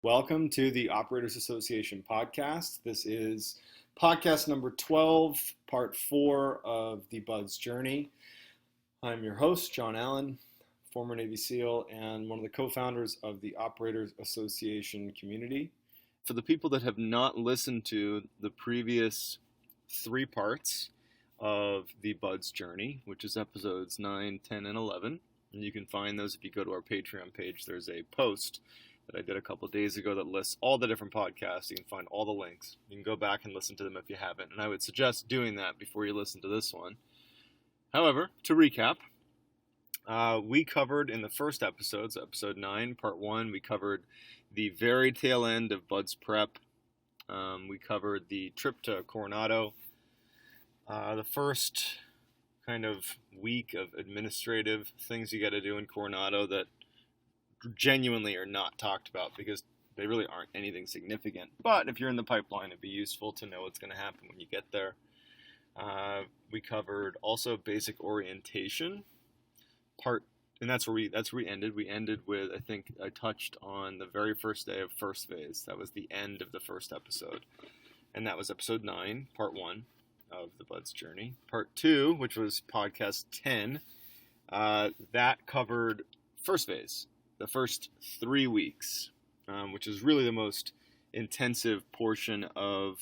Welcome to the Operators Association podcast. This is podcast number 12, part 4 of the Bud's Journey. I'm your host, John Allen, former Navy SEAL and one of the co-founders of the Operators Association community. For the people that have not listened to the previous 3 parts of the Bud's Journey, which is episodes 9, 10, and 11, and you can find those if you go to our Patreon page. There's a post that I did a couple of days ago that lists all the different podcasts. You can find all the links. You can go back and listen to them if you haven't, and I would suggest doing that before you listen to this one. However, to recap, we covered in the first episode, so episode 9, part 1, we covered the very tail end of Bud's prep. We covered the trip to Coronado, the first kind of week of administrative things you got to do in Coronado that genuinely are not talked about because they really aren't anything significant. But if you're in the pipeline, it'd be useful to know what's going to happen when you get there. We covered also basic orientation and that's where we ended. We ended with, I think I touched on the very first day of first phase. That was the end of the first episode, and that was episode 9, part 1 of the Bud's Journey. Part 2, which was podcast 10, that covered first phase. The first 3 weeks, which is really the most intensive portion of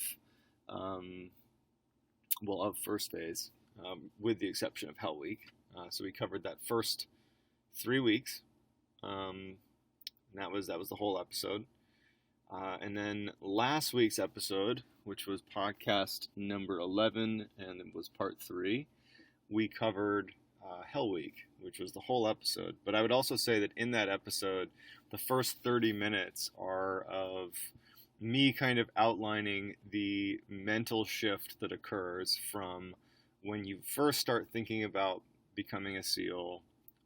first phase, with the exception of Hell Week. So we covered that first 3 weeks, and that was the whole episode. And then last week's episode, which was podcast number 11, and it was part 3, we covered Hell Week, which was the whole episode. But I would also say that in that episode, the first 30 minutes are of me kind of outlining the mental shift that occurs from when you first start thinking about becoming a SEAL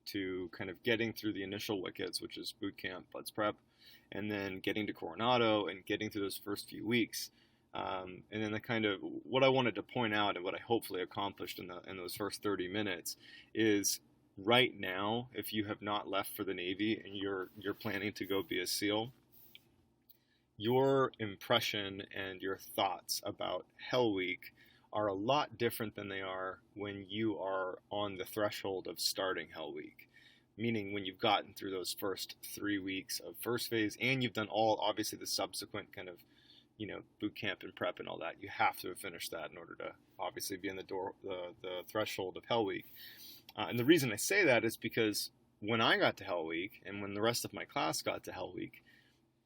to kind of getting through the initial wickets, which is boot camp, Bud's prep, and then getting to Coronado and getting through those first few weeks. And then the kind of what I wanted to point out and what I hopefully accomplished in those first 30 minutes is right now, if you have not left for the Navy and you're planning to go be a SEAL, your impression and your thoughts about Hell Week are a lot different than they are when you are on the threshold of starting Hell Week. Meaning when you've gotten through those first 3 weeks of first phase and you've done obviously the subsequent kind of boot camp and prep and all that. You have to have finished that in order to obviously be in the threshold of Hell Week. And the reason I say that is because when I got to Hell Week and when the rest of my class got to Hell Week,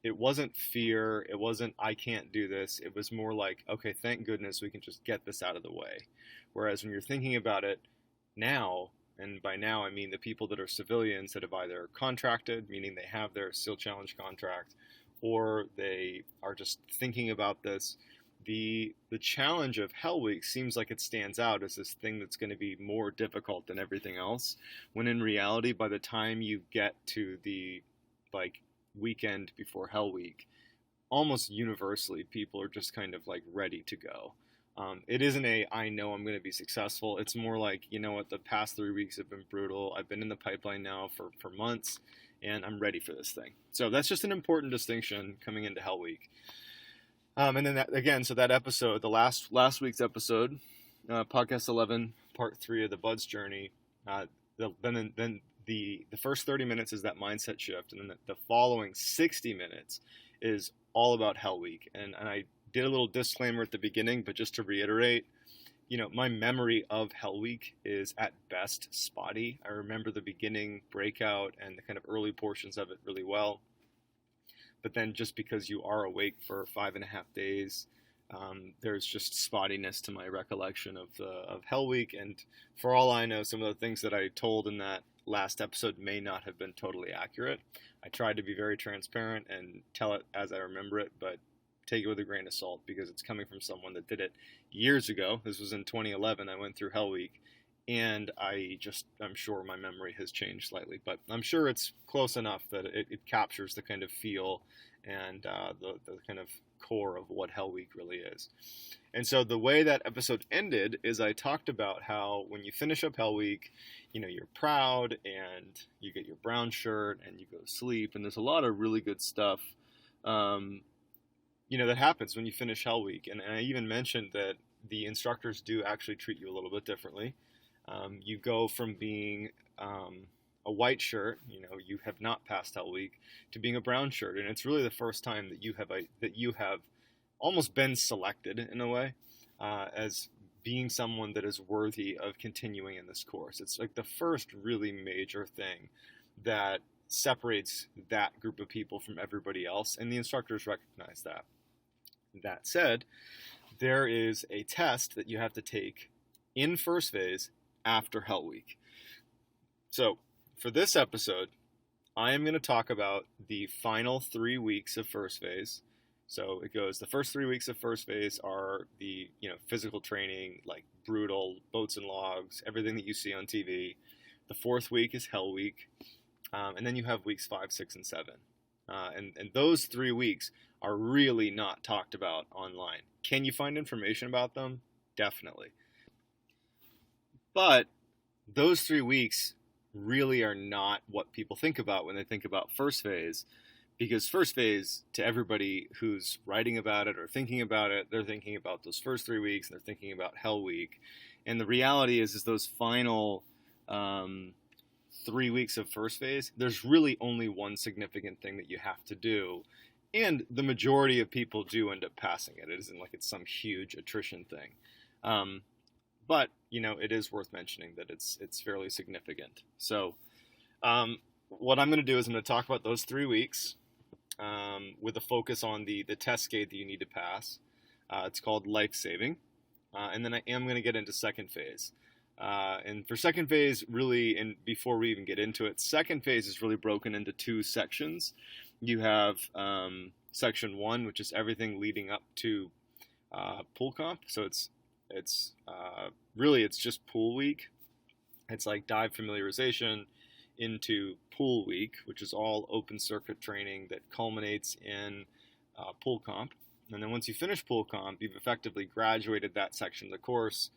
it wasn't fear. It wasn't, I can't do this. It was more like, okay, thank goodness we can just get this out of the way. Whereas when you're thinking about it now, and by now I mean the people that are civilians that have either contracted, meaning they have their SEAL Challenge contract, or they are just thinking about this, the challenge of Hell Week seems like it stands out as this thing that's going to be more difficult than everything else, when in reality, by the time you get to the weekend before Hell Week, almost universally people are just kind of ready to go. It isn't I know I'm going to be successful. It's more like, you know what, the past 3 weeks have been brutal. I've been in the pipeline now for months, and I'm ready for this thing. So that's just an important distinction coming into Hell Week. And then that episode, the last week's episode, podcast 11, part 3 of the Bud's Journey, then the first 30 minutes is that mindset shift, and then the following 60 minutes is all about Hell Week. And I did a little disclaimer at the beginning, but just to reiterate, my memory of Hell Week is at best spotty. I remember the beginning breakout and the kind of early portions of it really well. But then just because you are awake for 5.5 days, there's just spottiness to my recollection of Hell Week. And for all I know, some of the things that I told in that last episode may not have been totally accurate. I tried to be very transparent and tell it as I remember it, but take it with a grain of salt because it's coming from someone that did it years ago. This was in 2011. I went through Hell Week, and I'm sure my memory has changed slightly, but I'm sure it's close enough that it captures the kind of feel and the kind of core of what Hell Week really is. And so the way that episode ended is I talked about how when you finish up Hell Week, you're proud and you get your brown shirt and you go to sleep, and there's a lot of really good stuff that happens when you finish Hell Week. And I even mentioned that the instructors do actually treat you a little bit differently. You go from being a white shirt, you have not passed Hell Week, to being a brown shirt, and it's really the first time that you have almost been selected in a way as being someone that is worthy of continuing in this course. It's like the first really major thing that separates that group of people from everybody else, and the instructors recognize that. That said, there is a test that you have to take in first phase after Hell Week. So, for this episode, I am going to talk about the final 3 weeks of first phase. So it goes, the first 3 weeks of first phase are the, physical training, like brutal, boats and logs, everything that you see on TV. The fourth week is Hell Week. And then you have weeks 5, 6, and 7. And those 3 weeks are really not talked about online. Can you find information about them? Definitely. But those 3 weeks really are not what people think about when they think about first phase, because first phase, to everybody who's writing about it or thinking about it, they're thinking about those first 3 weeks and they're thinking about Hell Week. And the reality is those final 3 weeks of first phase, there's really only one significant thing that you have to do. And the majority of people do end up passing it. It isn't like it's some huge attrition thing. But, it is worth mentioning that it's fairly significant. So what I'm going to do is I'm going to talk about those 3 weeks with a focus on the test gate that you need to pass. It's called Lifesaving. And then I am going to get into second phase. And for second phase, really, and before we even get into it, second phase is really broken into 2 sections. You have section 1, which is everything leading up to pool comp. So it's really, it's just pool week. It's like dive familiarization into pool week, which is all open circuit training that culminates in pool comp. And then once you finish pool comp, you've effectively graduated that section of the course,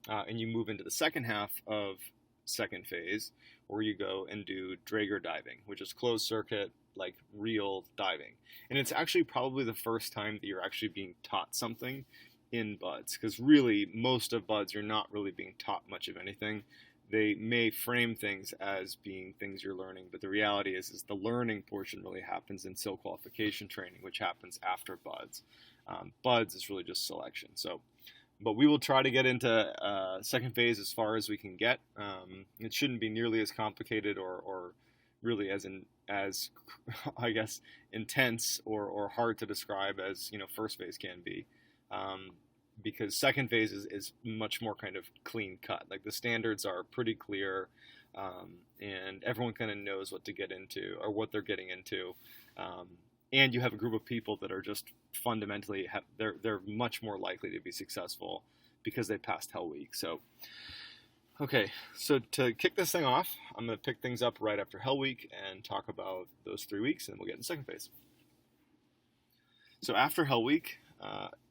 and you move into the second half of second phase, where you go and do Drager diving, which is closed circuit, like real diving. And it's actually probably the first time that you're actually being taught something in BUDS, because really most of BUDS you're not really being taught much of anything. They may frame things as being things you're learning, but the reality is the learning portion really happens in SIL qualification training, which happens after BUDS. BUDS is really just selection. But we will try to get into second phase as far as we can get. It shouldn't be nearly as complicated or really as I guess intense or hard to describe as first phase can be. Because second phase is much more kind of clean cut. Like the standards are pretty clear, and everyone kind of knows what to get into or what they're getting into. And you have a group of people that are just fundamentally they're much more likely to be successful because they passed Hell Week. So, okay, so to kick this thing off, I'm going to pick things up right after Hell Week and talk about those 3 weeks, and we'll get in second phase. So after Hell Week,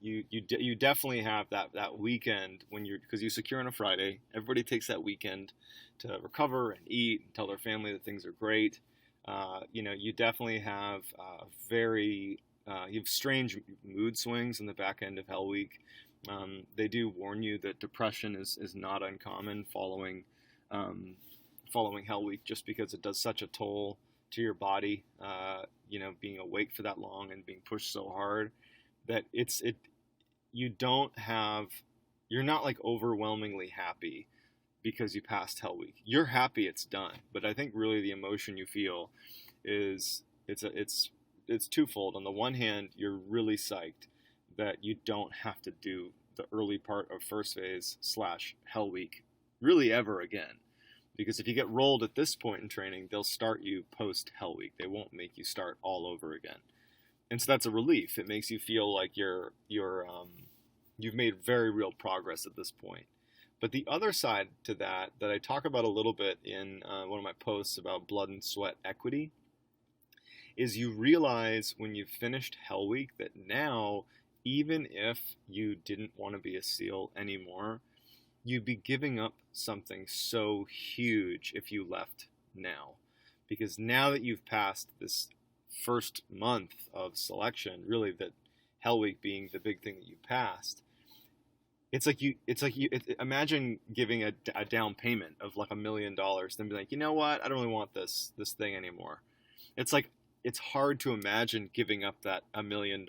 you definitely have that weekend because you secure on a Friday. Everybody takes that weekend to recover and eat and tell their family that things are great. You definitely have you have strange mood swings in the back end of Hell Week. They do warn you that depression is not uncommon following Hell Week, just because it does such a toll to your body. Being awake for that long and being pushed so hard that you're not like overwhelmingly happy because you passed Hell Week. You're happy it's done, but I think really the emotion you feel is it's twofold. On the one hand, you're really psyched that you don't have to do the early part of first phase / Hell Week really ever again. Because if you get rolled at this point in training, they'll start you post Hell Week. They won't make you start all over again. And so that's a relief. It makes you feel like you've made very real progress at this point. But the other side to that I talk about a little bit in one of my posts about blood and sweat equity, is you realize when you've finished Hell Week that now, even if you didn't want to be a SEAL anymore, you'd be giving up something so huge if you left now. Because now that you've passed this first month of selection, really that Hell Week being the big thing that you passed, imagine giving a down payment of like $1 million, then be like, you know what, I don't really want this thing anymore. It's like, it's hard to imagine giving up that $1 million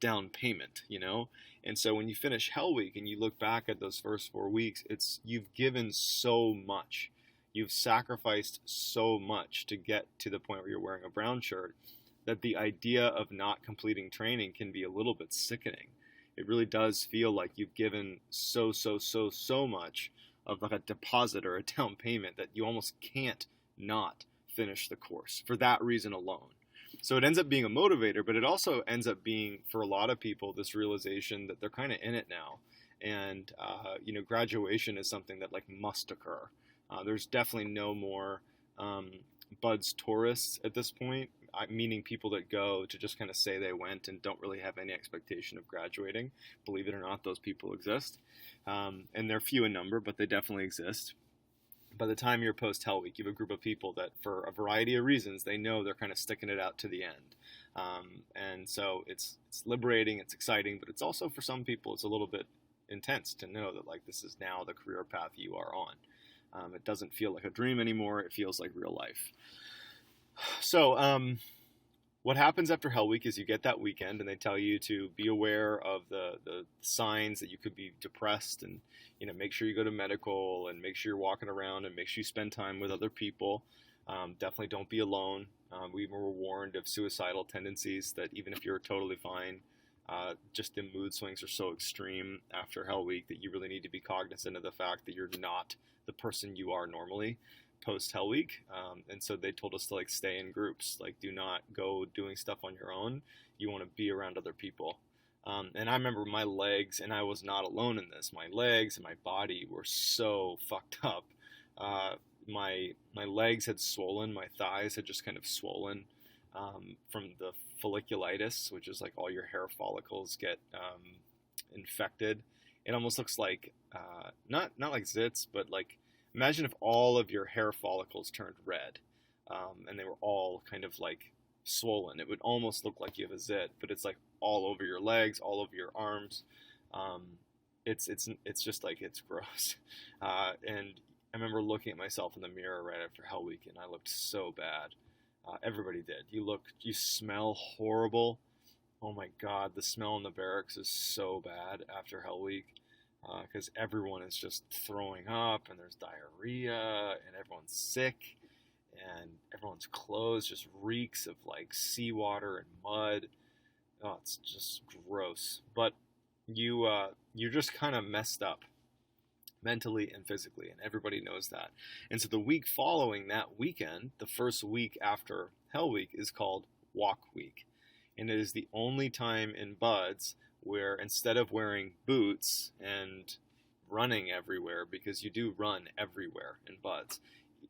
down payment, you know? And so when you finish Hell Week and you look back at those first 4 weeks, you've given so much. You've sacrificed so much to get to the point where you're wearing a brown shirt that the idea of not completing training can be a little bit sickening. It really does feel like you've given so much of like a deposit or a down payment that you almost can't not finish the course for that reason alone. So it ends up being a motivator, but it also ends up being, for a lot of people, this realization that they're kind of in it now. And, graduation is something that like must occur. There's definitely no more buds tourists at this point, meaning people that go to just kind of say they went and don't really have any expectation of graduating. Believe it or not, those people exist. And they're few in number, but they definitely exist. By the time you're post Hell Week, you have a group of people that, for a variety of reasons, they know they're kind of sticking it out to the end. And so it's liberating, it's exciting, but it's also, for some people, it's a little bit intense to know that like this is now the career path you are on. It doesn't feel like a dream anymore. It feels like real life. So what happens after Hell Week is you get that weekend and they tell you to be aware of the signs that you could be depressed, and make sure you go to medical and make sure you're walking around and make sure you spend time with other people. Definitely don't be alone. We were warned of suicidal tendencies, that even if you're totally fine, just the mood swings are so extreme after Hell Week that you really need to be cognizant of the fact that you're not the person you are normally post Hell Week. And so they told us to like stay in groups, like do not go doing stuff on your own. You want to be around other people. And I remember my legs, and I was not alone in this, my legs and my body were so fucked up. My legs had swollen, my thighs had just kind of swollen from the folliculitis, which is like all your hair follicles get infected. It almost looks like, not like zits, but like, imagine if all of your hair follicles turned red, and they were all kind of like swollen. It would almost look like you have a zit, but it's like all over your legs, all over your arms. It's just like, it's gross. And I remember looking at myself in the mirror right after Hell Week, and I looked so bad. Everybody did. You smell horrible. Oh my God, the smell in the barracks is so bad after Hell Week. Because everyone is just throwing up, and there's diarrhea, and everyone's sick, and everyone's clothes just reeks of like seawater and mud. Oh, it's just gross. But you're just kind of messed up mentally and physically, and everybody knows that. And so the week following that weekend, the first week after Hell Week, is called Walk Week. And it is the only time in buds where, instead of wearing boots and running everywhere, because you do run everywhere in buds,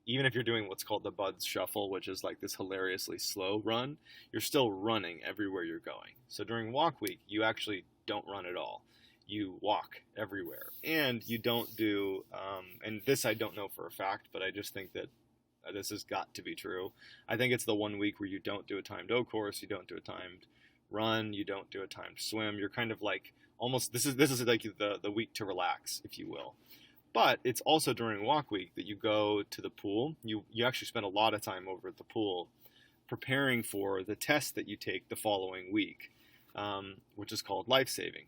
even if you're doing what's called the buds shuffle, which is like this hilariously slow run, you're still running everywhere you're going. So during Walk Week, you actually don't run at all. You walk everywhere. And you don't do, and this I don't know for a fact, but I just think that this has got to be true. I think it's the 1 week where you don't do a timed O course, you don't do a timed run, you don't do a timed swim. You're kind of like almost, this is like the week to relax, if you will. But it's also during Walk Week that you go to the pool. You actually spend a lot of time over at the pool preparing for the test that you take the following week, which is called Lifesaving.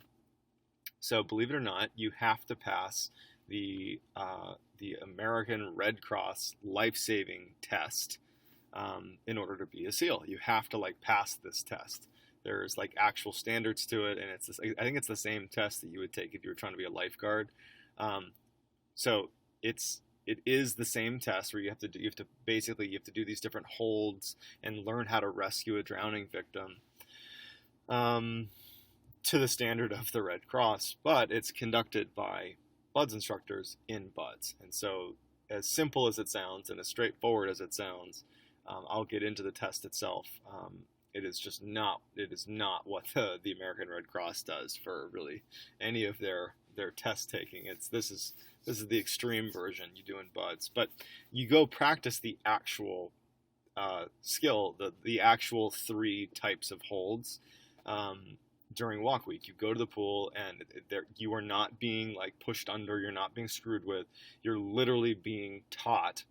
So believe it or not, you have to pass the American Red Cross Lifesaving test in order to be a SEAL. You have to like pass this test. There's like actual standards to it, and I think it's the same test that you would take if you were trying to be a lifeguard. So it is the same test where you have to do these different holds and learn how to rescue a drowning victim to the standard of the Red Cross, but it's conducted by BUDS instructors in BUDS. And so, as simple as it sounds and as straightforward as it sounds, I'll get into the test itself. It is not what the American Red Cross does for really any of their test taking. This is the extreme version you do in BUDS, but you go practice the actual skill, the actual 3 types of holds during walk week. You go to the pool, and you are not being like pushed under. You're not being screwed with. You're literally being taught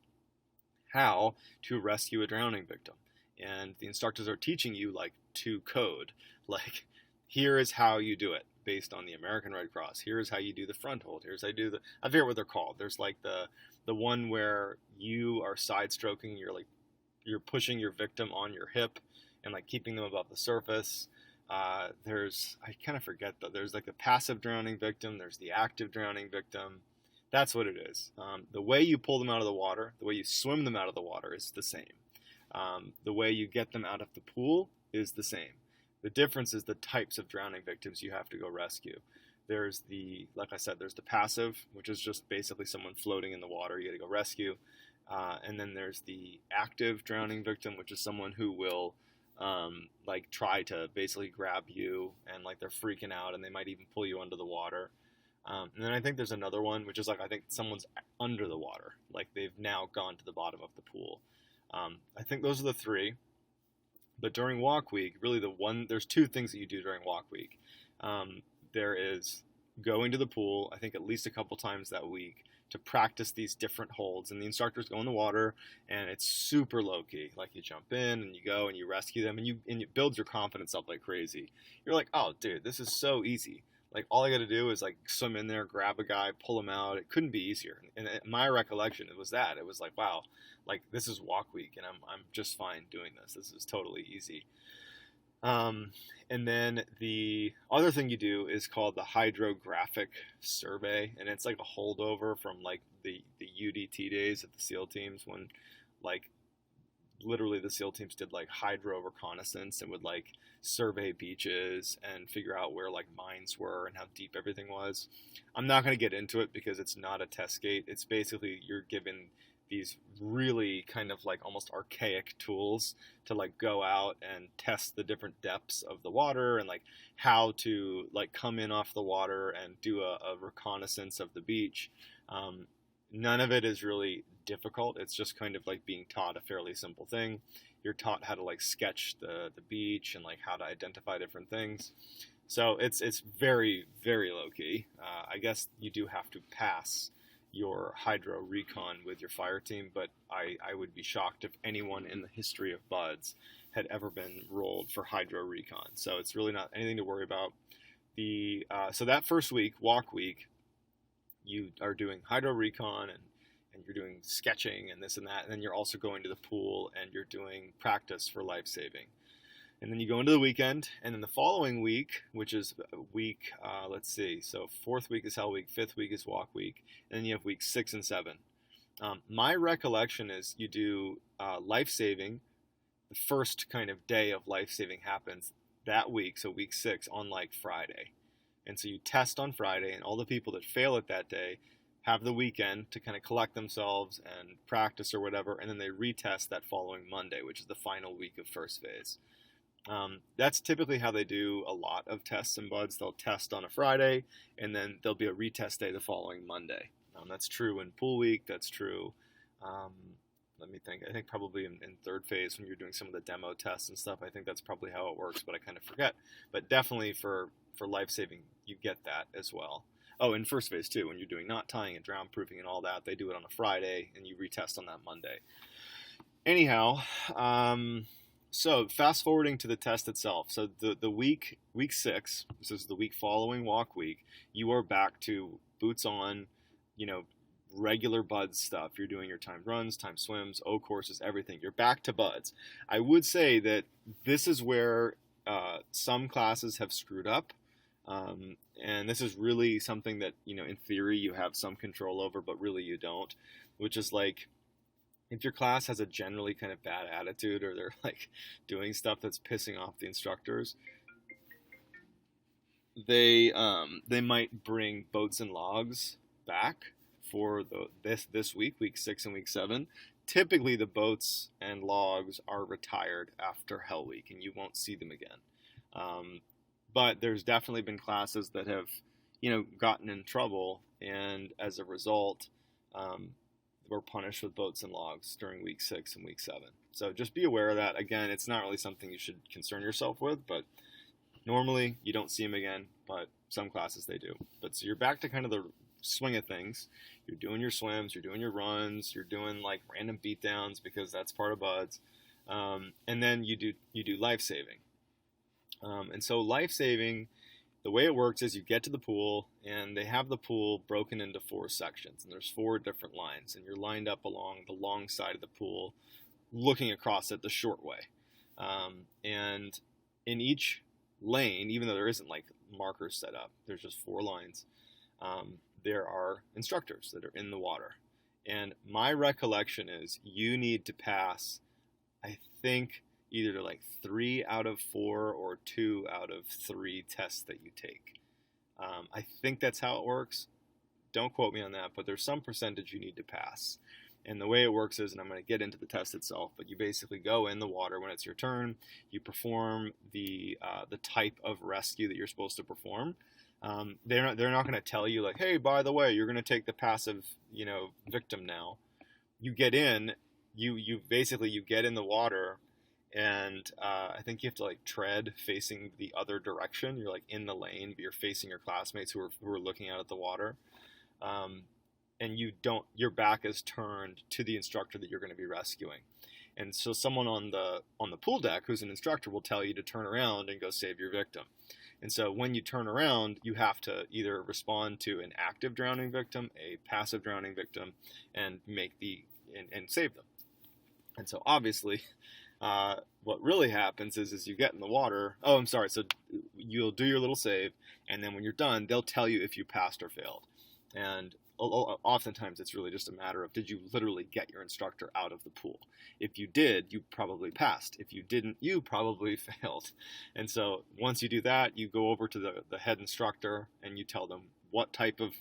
how to rescue a drowning victim, and the instructors are teaching you like to code. Like, here is how you do it based on the American Red Cross. Here is how you do the front hold. Here's how you do I forget what they're called. There's like the one where you are side stroking. You're pushing your victim on your hip and like keeping them above the surface. I kind of forget that. There's like the passive drowning victim. There's the active drowning victim. That's what it is. The way you pull them out of the water, the way you swim them out of the water is the same. The way you get them out of the pool is the same. The difference is the types of drowning victims you have to go rescue. There's like I said, there's the passive, which is just basically someone floating in the water you got to go rescue. And then there's the active drowning victim, which is someone who will like try to basically grab you, and like they're freaking out, and they might even pull you under the water. And then I think there's another one, which is like, I think someone's under the water, like they've now gone to the bottom of the pool. I think those are the 3. But during walk week, really there's 2 things that you do during walk week. There is going to the pool, I think at least a couple times that week, to practice these different holds. And the instructors go in the water, and it's super low-key. Like, you jump in, and you go, and you rescue them, and it builds your confidence up like crazy. You're like, oh, dude, this is so easy. Like, all I got to do is, like, swim in there, grab a guy, pull him out. It couldn't be easier. And my recollection, it was that. It was like, wow, like, this is walk week, and I'm just fine doing this. This is totally easy. And then the other thing you do is called the Hydrographic Survey, and it's like a holdover from like the UDT days at the SEAL teams, when like literally the SEAL teams did like hydro reconnaissance and would like survey beaches and figure out where like mines were and how deep everything was. I'm not going to get into it because it's not a test gate. It's basically you're given these really kind of like almost archaic tools to like go out and test the different depths of the water, and like how to like come in off the water and do a reconnaissance of the beach. None of it is really difficult. It's just kind of like being taught a fairly simple thing. You're taught how to like sketch the beach and like how to identify different things. So it's very, very low key. I guess you do have to pass your hydro recon with your fire team, but I would be shocked if anyone in the history of BUD/S had ever been rolled for hydro recon. So it's really not anything to worry about. So that first week, walk week, you are doing hydro recon and you're doing sketching and this and that, and then you're also going to the pool and you're doing practice for Lifesaving. And then you go into the weekend, and then the following week, which is week, let's see, so 4th week is Hell Week, 5th week is Walk Week, and then you have weeks 6 and 7. My recollection is you do Lifesaving. The first kind of day of Lifesaving happens that week, so week 6, on like Friday. And so you test on Friday, and all the people that fail it that day have the weekend to kind of collect themselves and practice or whatever, and then they retest that following Monday, which is the final week of first phase. That's typically how they do a lot of tests in BUD/S. They'll test on a Friday, and then there'll be a retest day the following Monday. That's true in pool week. That's true. Let me think. I think probably in third phase when you're doing some of the demo tests and stuff, I think that's probably how it works, but I kind of forget. But definitely for Lifesaving, you get that as well. Oh, in first phase too, when you're doing knot tying and drown proofing and all that, they do it on a Friday, and you retest on that Monday. Anyhow, so fast forwarding to the test itself. So the week 6, this is the week following walk week, you are back to boots on, regular BUD/S stuff. You're doing your timed runs, timed swims, O courses, everything. You're back to BUD/S. I would say that this is where some classes have screwed up. And this is really something that, in theory you have some control over, but really you don't, which is like, if your class has a generally kind of bad attitude, or they're like doing stuff that's pissing off the instructors, they might bring boats and logs back for this week 6 and week 7. Typically the boats and logs are retired after Hell Week, and you won't see them again. But there's definitely been classes that have, gotten in trouble, and as a result, were punished with boats and logs during week 6 and week 7. So just be aware of that. Again, it's not really something you should concern yourself with, but normally you don't see them again, but some classes they do. But so you're back to kind of the swing of things. You're doing your swims, you're doing your runs, you're doing like random beatdowns because that's part of buds. And then you do Lifesaving. And so Lifesaving, the way it works is you get to the pool, and they have the pool broken into 4 sections, and there's 4 different lines, and you're lined up along the long side of the pool, looking across it the short way. And in each lane, even though there isn't like markers set up, there's just 4 lines, there are instructors that are in the water. And my recollection is you need to pass, I think, either like 3 out of 4 or 2 out of 3 tests that you take. I think that's how it works. Don't quote me on that, but there's some percentage you need to pass. And the way it works is, and I'm going to get into the test itself, but you basically go in the water when it's your turn. You perform the type of rescue that you're supposed to perform. They're not going to tell you like, hey, by the way, you're going to take the passive, victim now. You get in, you get in the water. And I think you have to like tread facing the other direction. You're like in the lane, but you're facing your classmates who are looking out at the water. And your back is turned to the instructor that you're going to be rescuing. And so someone on the pool deck who's an instructor will tell you to turn around and go save your victim. And so when you turn around, you have to either respond to an active drowning victim, a passive drowning victim, and and save them. And so obviously, what really happens is you get in the water. Oh, I'm sorry. So you'll do your little save, and then when you're done, they'll tell you if you passed or failed. And oftentimes it's really just a matter of, did you literally get your instructor out of the pool? If you did, you probably passed. If you didn't, you probably failed. And so once you do that, you go over to the head instructor and you tell them what type of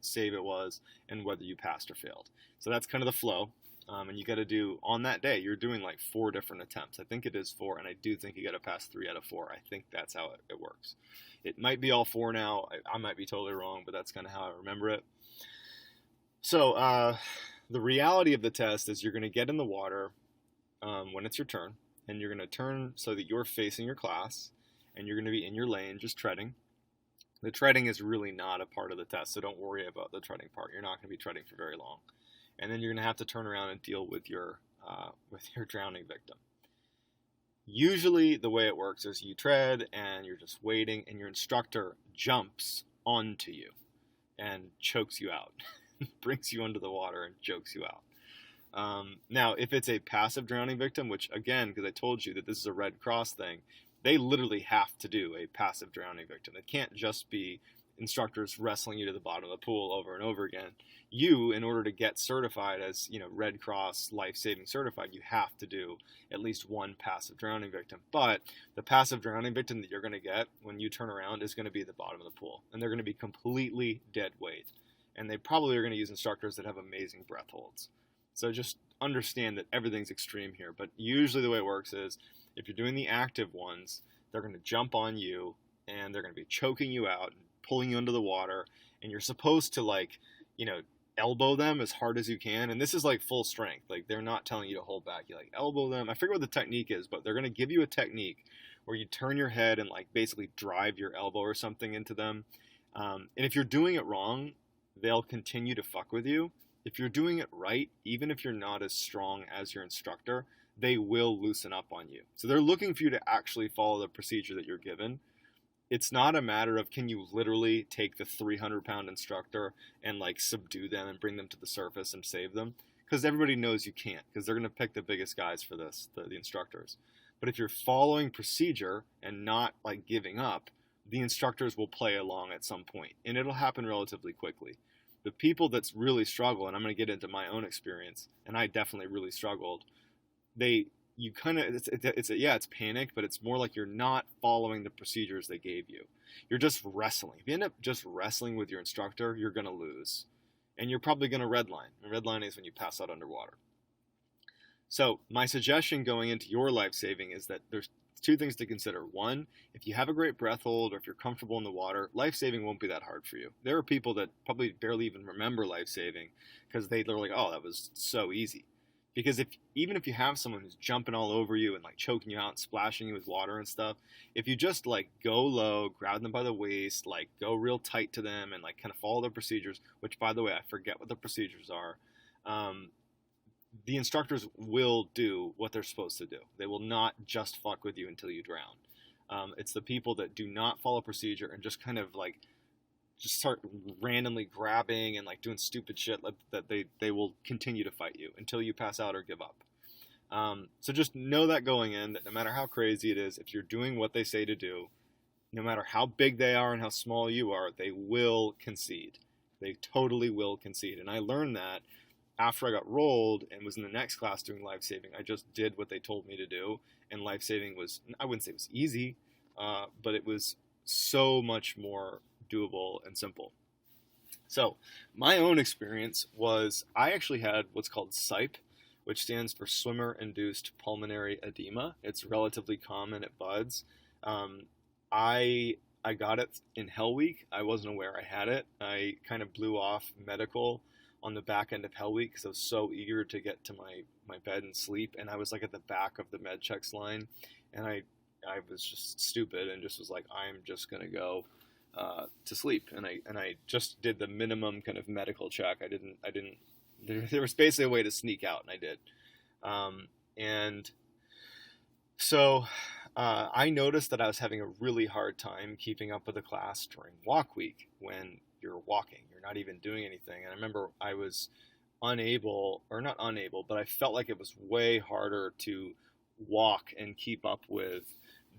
save it was and whether you passed or failed. So that's kind of the flow. And you got to do, on that day, you're doing like 4 different attempts. I think it is 4, and I do think you got to pass 3 out of 4. I think that's how it works. It might be all 4 now. I might be totally wrong, but that's kind of how I remember it. So the reality of the test is you're going to get in the water when it's your turn, and you're going to turn so that you're facing your class, and you're going to be in your lane, just treading. The treading is really not a part of the test, so don't worry about the treading part. You're not going to be treading for very long. And then you're going to have to turn around and deal with your drowning victim. Usually the way it works is you tread and you're just waiting, and your instructor jumps onto you and chokes you out, brings you under the water and chokes you out. Now, if it's a passive drowning victim, which again, because I told you that this is a Red Cross thing, they literally have to do a passive drowning victim. It can't just be instructors wrestling you to the bottom of the pool over and over again. You, in order to get certified as, Red Cross Life-Saving certified, you have to do at least 1 passive drowning victim. But the passive drowning victim that you're going to get when you turn around is going to be at the bottom of the pool, and they're going to be completely dead weight. And they probably are going to use instructors that have amazing breath holds. So just understand that everything's extreme here. But usually the way it works is, if you're doing the active ones, they're going to jump on you, and they're going to be choking you out, pulling you into the water, and you're supposed to elbow them as hard as you can. And this is like full strength. Like, they're not telling you to hold back. You elbow them. I forget what the technique is, but they're going to give you a technique where you turn your head and basically drive your elbow or something into them. And if you're doing it wrong, they'll continue to fuck with you. If you're doing it right, even if you're not as strong as your instructor, they will loosen up on you. So they're looking for you to actually follow the procedure that you're given. It's not a matter of, can you literally take the 300-pound instructor and subdue them and bring them to the surface and save them? Because everybody knows you can't, because they're going to pick the biggest guys for this, the instructors. But if you're following procedure and not giving up, the instructors will play along at some point, and it'll happen relatively quickly. The people that really struggle, and I'm going to get into my own experience, and I definitely really struggled, it's panic, but it's more like you're not following the procedures they gave you. You're just wrestling. If you end up just wrestling with your instructor, you're going to lose. And you're probably going to redline. And redlining is when you pass out underwater. So my suggestion going into your life saving is that there's two things to consider. One, if you have a great breath hold or if you're comfortable in the water, life-saving won't be that hard for you. There are people that probably barely even remember life-saving because they're like, oh, that was so easy. Because even if you have someone who's jumping all over you and like choking you out and splashing you with water and stuff, if you just like go low, grab them by the waist, like go real tight to them and like kind of follow their procedures, which by the way, I forget what the procedures are. The instructors will do what they're supposed to do. They will not just fuck with you until you drown. It's the people that do not follow procedure and just kind of like just start randomly grabbing and like doing stupid shit that they will continue to fight you until you pass out or give up. So just know that going in, that no matter how crazy it is, if you're doing what they say to do, no matter how big they are and how small you are, they will concede. They totally will concede. And I learned that after I got rolled and was in the next class doing life-saving. I just did what they told me to do, and life-saving was, I wouldn't say it was easy, but it was so much more doable and simple. So my own experience was I actually had what's called SIPE, which stands for Swimmer-Induced Pulmonary Edema. It's relatively common at buds. I got it in Hell Week. I wasn't aware I had it. I kind of blew off medical on the back end of Hell Week because I was so eager to get to my bed and sleep, and I was like at the back of the med checks line, and I was just stupid and just was like, I'm just gonna go to sleep, and I just did the minimum kind of medical check. I didn't there was basically a way to sneak out, and I did, and so I noticed that I was having a really hard time keeping up with the class during walk week when you're walking. You're not even doing anything. And I remember I was unable, or not unable, but I felt like it was way harder to walk and keep up with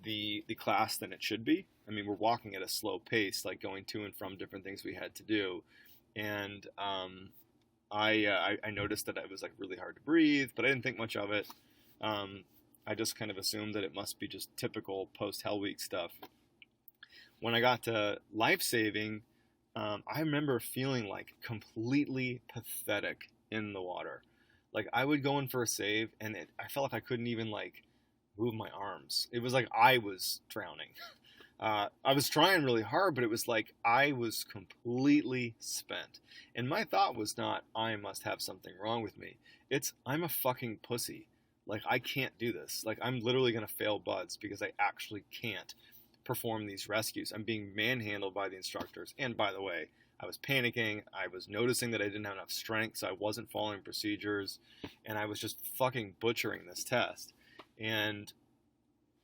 the class than it should be. I mean, we're walking at a slow pace, like going to and from different things we had to do. And I noticed that it was like really hard to breathe, but I didn't think much of it. I just kind of assumed that it must be just typical post-Hell Week stuff. When I got to life-saving, I remember feeling like completely pathetic in the water. Like I would go in for a save, and I felt like I couldn't even like move my arms. It was like I was drowning. I was trying really hard, but it was like I was completely spent. And my thought was not, I must have something wrong with me. It's, I'm a fucking pussy. Like, I can't do this. Like, I'm literally going to fail buds because I actually can't perform these rescues. I'm being manhandled by the instructors. And by the way, I was panicking. I was noticing that I didn't have enough strength, so I wasn't following procedures. And I was just fucking butchering this test. And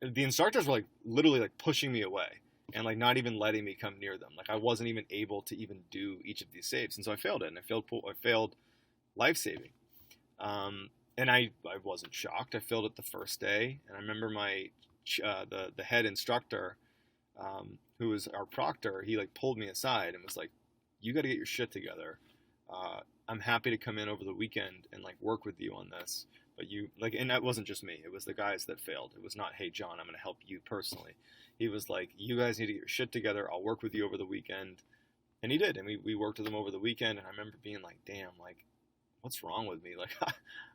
the instructors were like literally like pushing me away and like not even letting me come near them. Like I wasn't even able to even do each of these saves. And so I failed it, and I failed life-saving. And I wasn't shocked. I failed it the first day. And I remember my, the head instructor, who was our proctor, he like pulled me aside and was like, you got to get your shit together. I'm happy to come in over the weekend and like work with you on this. But you like, and that wasn't just me. It was the guys that failed. It was not, hey, John, I'm going to help you personally. He was like, you guys need to get your shit together. I'll work with you over the weekend. And he did. And we worked with him over the weekend. And I remember being like, damn, like, what's wrong with me? Like,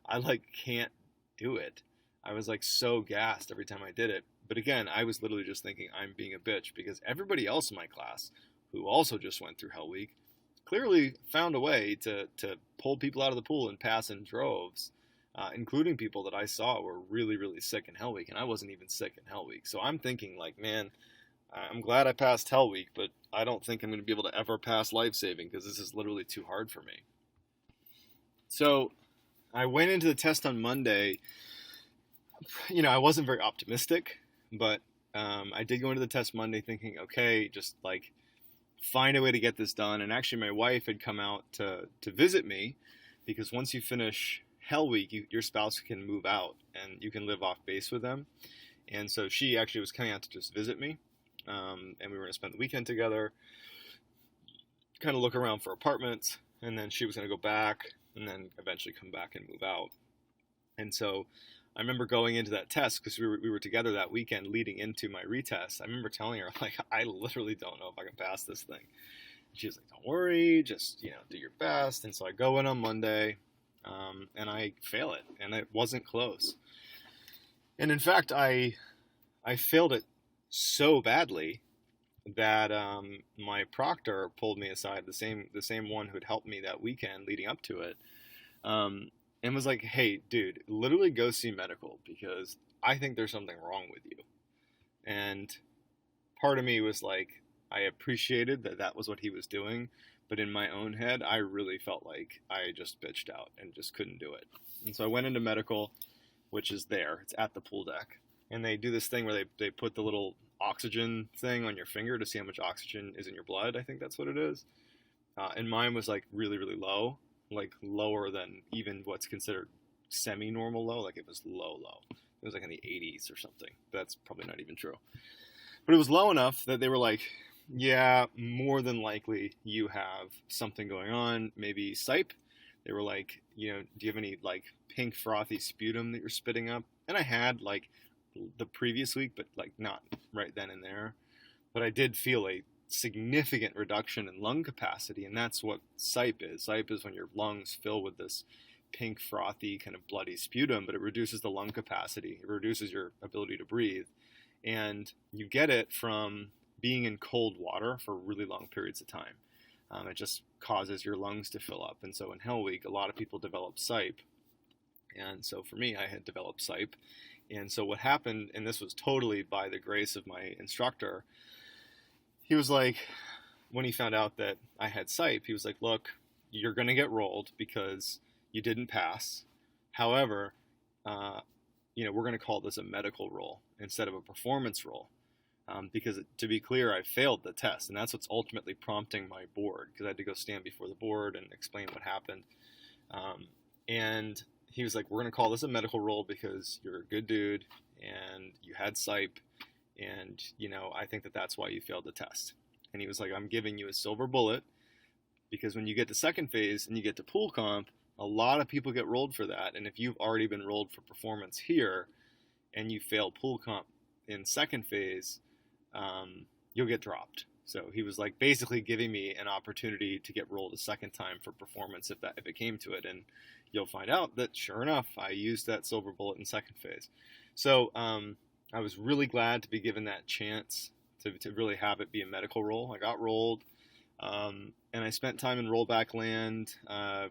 I like can't do it. I was like so gassed every time I did it. But again, I was literally just thinking I'm being a bitch because everybody else in my class who also just went through Hell Week clearly found a way to pull people out of the pool and pass in droves. Including people that I saw were really, really sick in Hell Week, and I wasn't even sick in Hell Week. So I'm thinking, like, man, I'm glad I passed Hell Week, but I don't think I'm going to be able to ever pass life-saving because this is literally too hard for me. So I went into the test on Monday. You know, I wasn't very optimistic, but I did go into the test Monday thinking, okay, just, like, find a way to get this done. And actually, my wife had come out to visit me because once you finish Hell Week, your spouse can move out and you can live off base with them. And so she actually was coming out to just visit me. And we were going to spend the weekend together, kind of look around for apartments. And then she was going to go back and then eventually come back and move out. And so I remember going into that test because we were together that weekend leading into my retest. I remember telling her, like, I literally don't know if I can pass this thing. She was like, don't worry, just, you know, do your best. And so I go in on Monday. And I fail it, and it wasn't close. And in fact, I I failed it so badly that my proctor pulled me aside, the same one who'd helped me that weekend leading up to it, um, and was like, "Hey, dude, literally go see medical because I think there's something wrong with you." And part of me was like, I appreciated that that was what he was doing, but in my own head, I really felt like I just bitched out and just couldn't do it. And so I went into medical, which is there. It's at the pool deck. And they do this thing where they put the little oxygen thing on your finger to see how much oxygen is in your blood. I think that's what it is. And mine was like really, really low, like lower than even what's considered semi-normal low. Like it was low, low. It was like in the 80s or something. That's probably not even true. But it was low enough that they were like, yeah, more than likely you have something going on, maybe SIPE. They were like, do you have any like pink frothy sputum that you're spitting up? And I had like the previous week, but like not right then and there. But I did feel a significant reduction in lung capacity, and that's what SIPE is. SIPE is when your lungs fill with this pink frothy kind of bloody sputum, but it reduces the lung capacity. It reduces your ability to breathe. And you get it from being in cold water for really long periods of time. It just causes your lungs to fill up. And so in Hell Week, a lot of people develop SIPE. And so for me, I had developed SIPE. And so what happened, and this was totally by the grace of my instructor, he was like, when he found out that I had SIPE, he was like, look, you're going to get rolled because you didn't pass. However, we're going to call this a medical roll instead of a performance roll. Because to be clear, I failed the test, and that's what's ultimately prompting my board, because I had to go stand before the board and explain what happened. And he was like, we're going to call this a medical roll because you're a good dude, and you had SIPE, and, I think that that's why you failed the test. And he was like, I'm giving you a silver bullet, because when you get to second phase and you get to pool comp, a lot of people get rolled for that, and if you've already been rolled for performance here, and you fail pool comp in second phase, you'll get dropped. So he was like basically giving me an opportunity to get rolled a second time for performance if it came to it. And you'll find out that sure enough, I used that silver bullet in second phase. So I was really glad to be given that chance to really have it be a medical roll. I got rolled, and I spent time in rollback land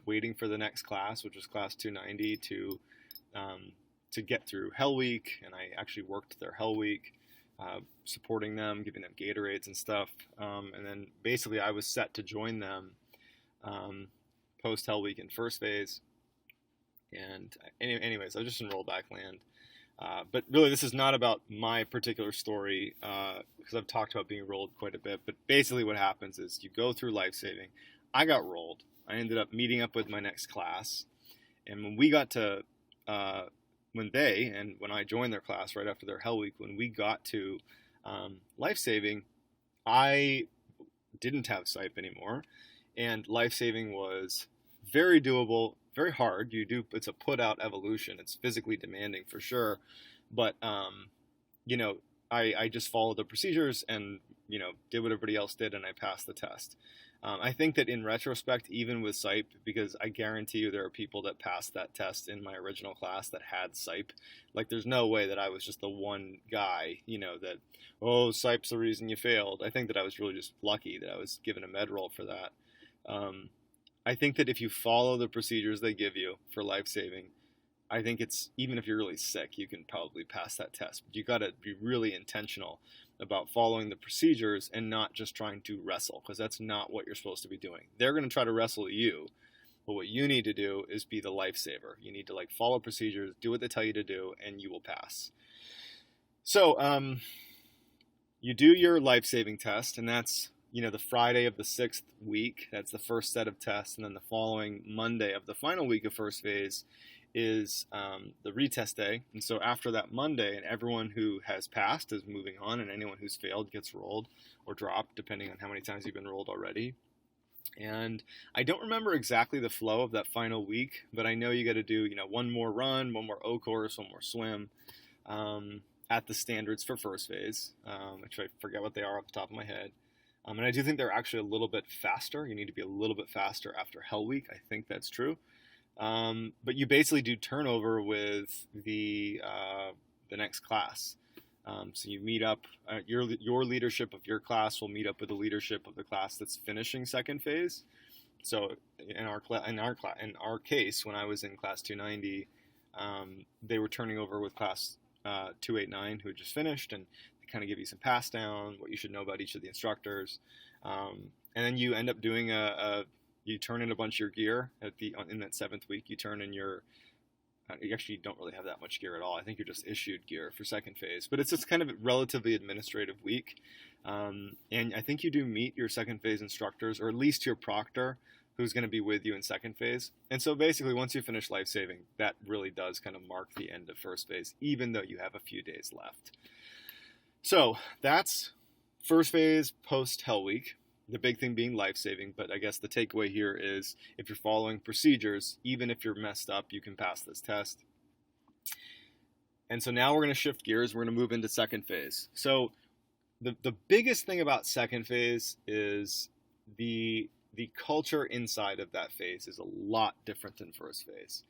waiting for the next class, which was class 290, to get through Hell Week. And I actually worked their Hell Week. Supporting them, giving them Gatorades and stuff. And then basically I was set to join them post Hell Week in first phase. And anyways, I was just in rollback land. But really this is not about my particular story because I've talked about being rolled quite a bit. But basically what happens is you go through Lifesaving. I got rolled. I ended up meeting up with my next class. And when we got to... when I joined their class right after their Hell Week, when we got to Lifesaving, I didn't have SIPE anymore, and Lifesaving was very doable, very hard. It's a put-out evolution. It's physically demanding for sure, but I just followed the procedures and did what everybody else did, and I passed the test. I think that in retrospect, even with SIPE, because I guarantee you there are people that passed that test in my original class that had SIPE. Like, there's no way that I was just the one guy, that, SIPE's the reason you failed. I think that I was really just lucky that I was given a med roll for that. I think that if you follow the procedures they give you for Lifesaving, I think it's, even if you're really sick, you can probably pass that test. But you got to be really intentional about following the procedures and not just trying to wrestle, because that's not what you're supposed to be doing. They're going to try to wrestle you, but what you need to do is be the lifesaver. You need to follow procedures, do what they tell you to do, and you will pass. So you do your Lifesaving test, and that's the Friday of the 6th week. That's the first set of tests, and then the following Monday of the final week of first phase is the retest day. And so after that Monday, and everyone who has passed is moving on, and anyone who's failed gets rolled or dropped, depending on how many times you've been rolled already. And I don't remember exactly the flow of that final week, but I know you got to do, one more run, one more O course, one more swim at the standards for first phase, which I forget what they are off the top of my head. And I do think they're actually a little bit faster. You need to be a little bit faster after Hell Week. I think that's true. But you basically do turnover with the next class. So you meet up, your leadership of your class will meet up with the leadership of the class that's finishing second phase. So in our case, when I was in class 290, they were turning over with class 289 who had just finished, and they kind of give you some pass down, what you should know about each of the instructors, and then you end up doing you turn in a bunch of your gear in that 7th week. You turn in you actually don't really have that much gear at all. I think you're just issued gear for second phase, but it's just kind of a relatively administrative week. And I think you do meet your second phase instructors, or at least your proctor, who's going to be with you in second phase. And so basically, once you finish Lifesaving, that really does kind of mark the end of first phase, even though you have a few days left. So that's first phase post Hell Week. The big thing being Lifesaving, but I guess the takeaway here is if you're following procedures, even if you're messed up, you can pass this test. And so now we're going to shift gears. We're going to move into second phase. So the biggest thing about second phase is the culture inside of that phase is a lot different than first phase.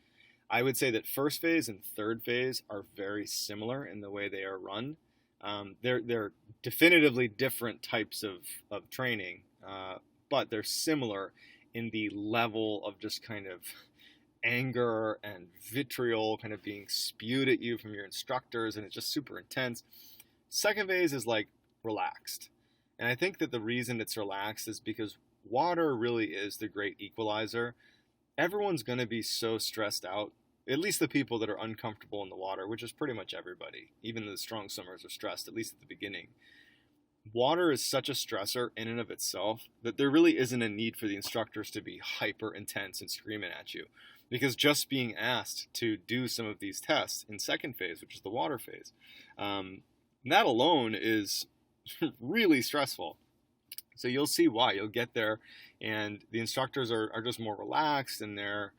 I would say that first phase and third phase are very similar in the way they are run. They're definitively different types of training, but they're similar in the level of just kind of anger and vitriol kind of being spewed at you from your instructors, and it's just super intense. Second phase is like relaxed. And I think that the reason it's relaxed is because water really is the great equalizer. Everyone's going to be so stressed out, at least the people that are uncomfortable in the water, which is pretty much everybody. Even the strong swimmers are stressed, at least at the beginning. Water is such a stressor in and of itself that there really isn't a need for the instructors to be hyper intense and screaming at you. Because just being asked to do some of these tests in second phase, which is the water phase, that alone is really stressful. So you'll see why. You'll get there, and the instructors are just more relaxed, and they're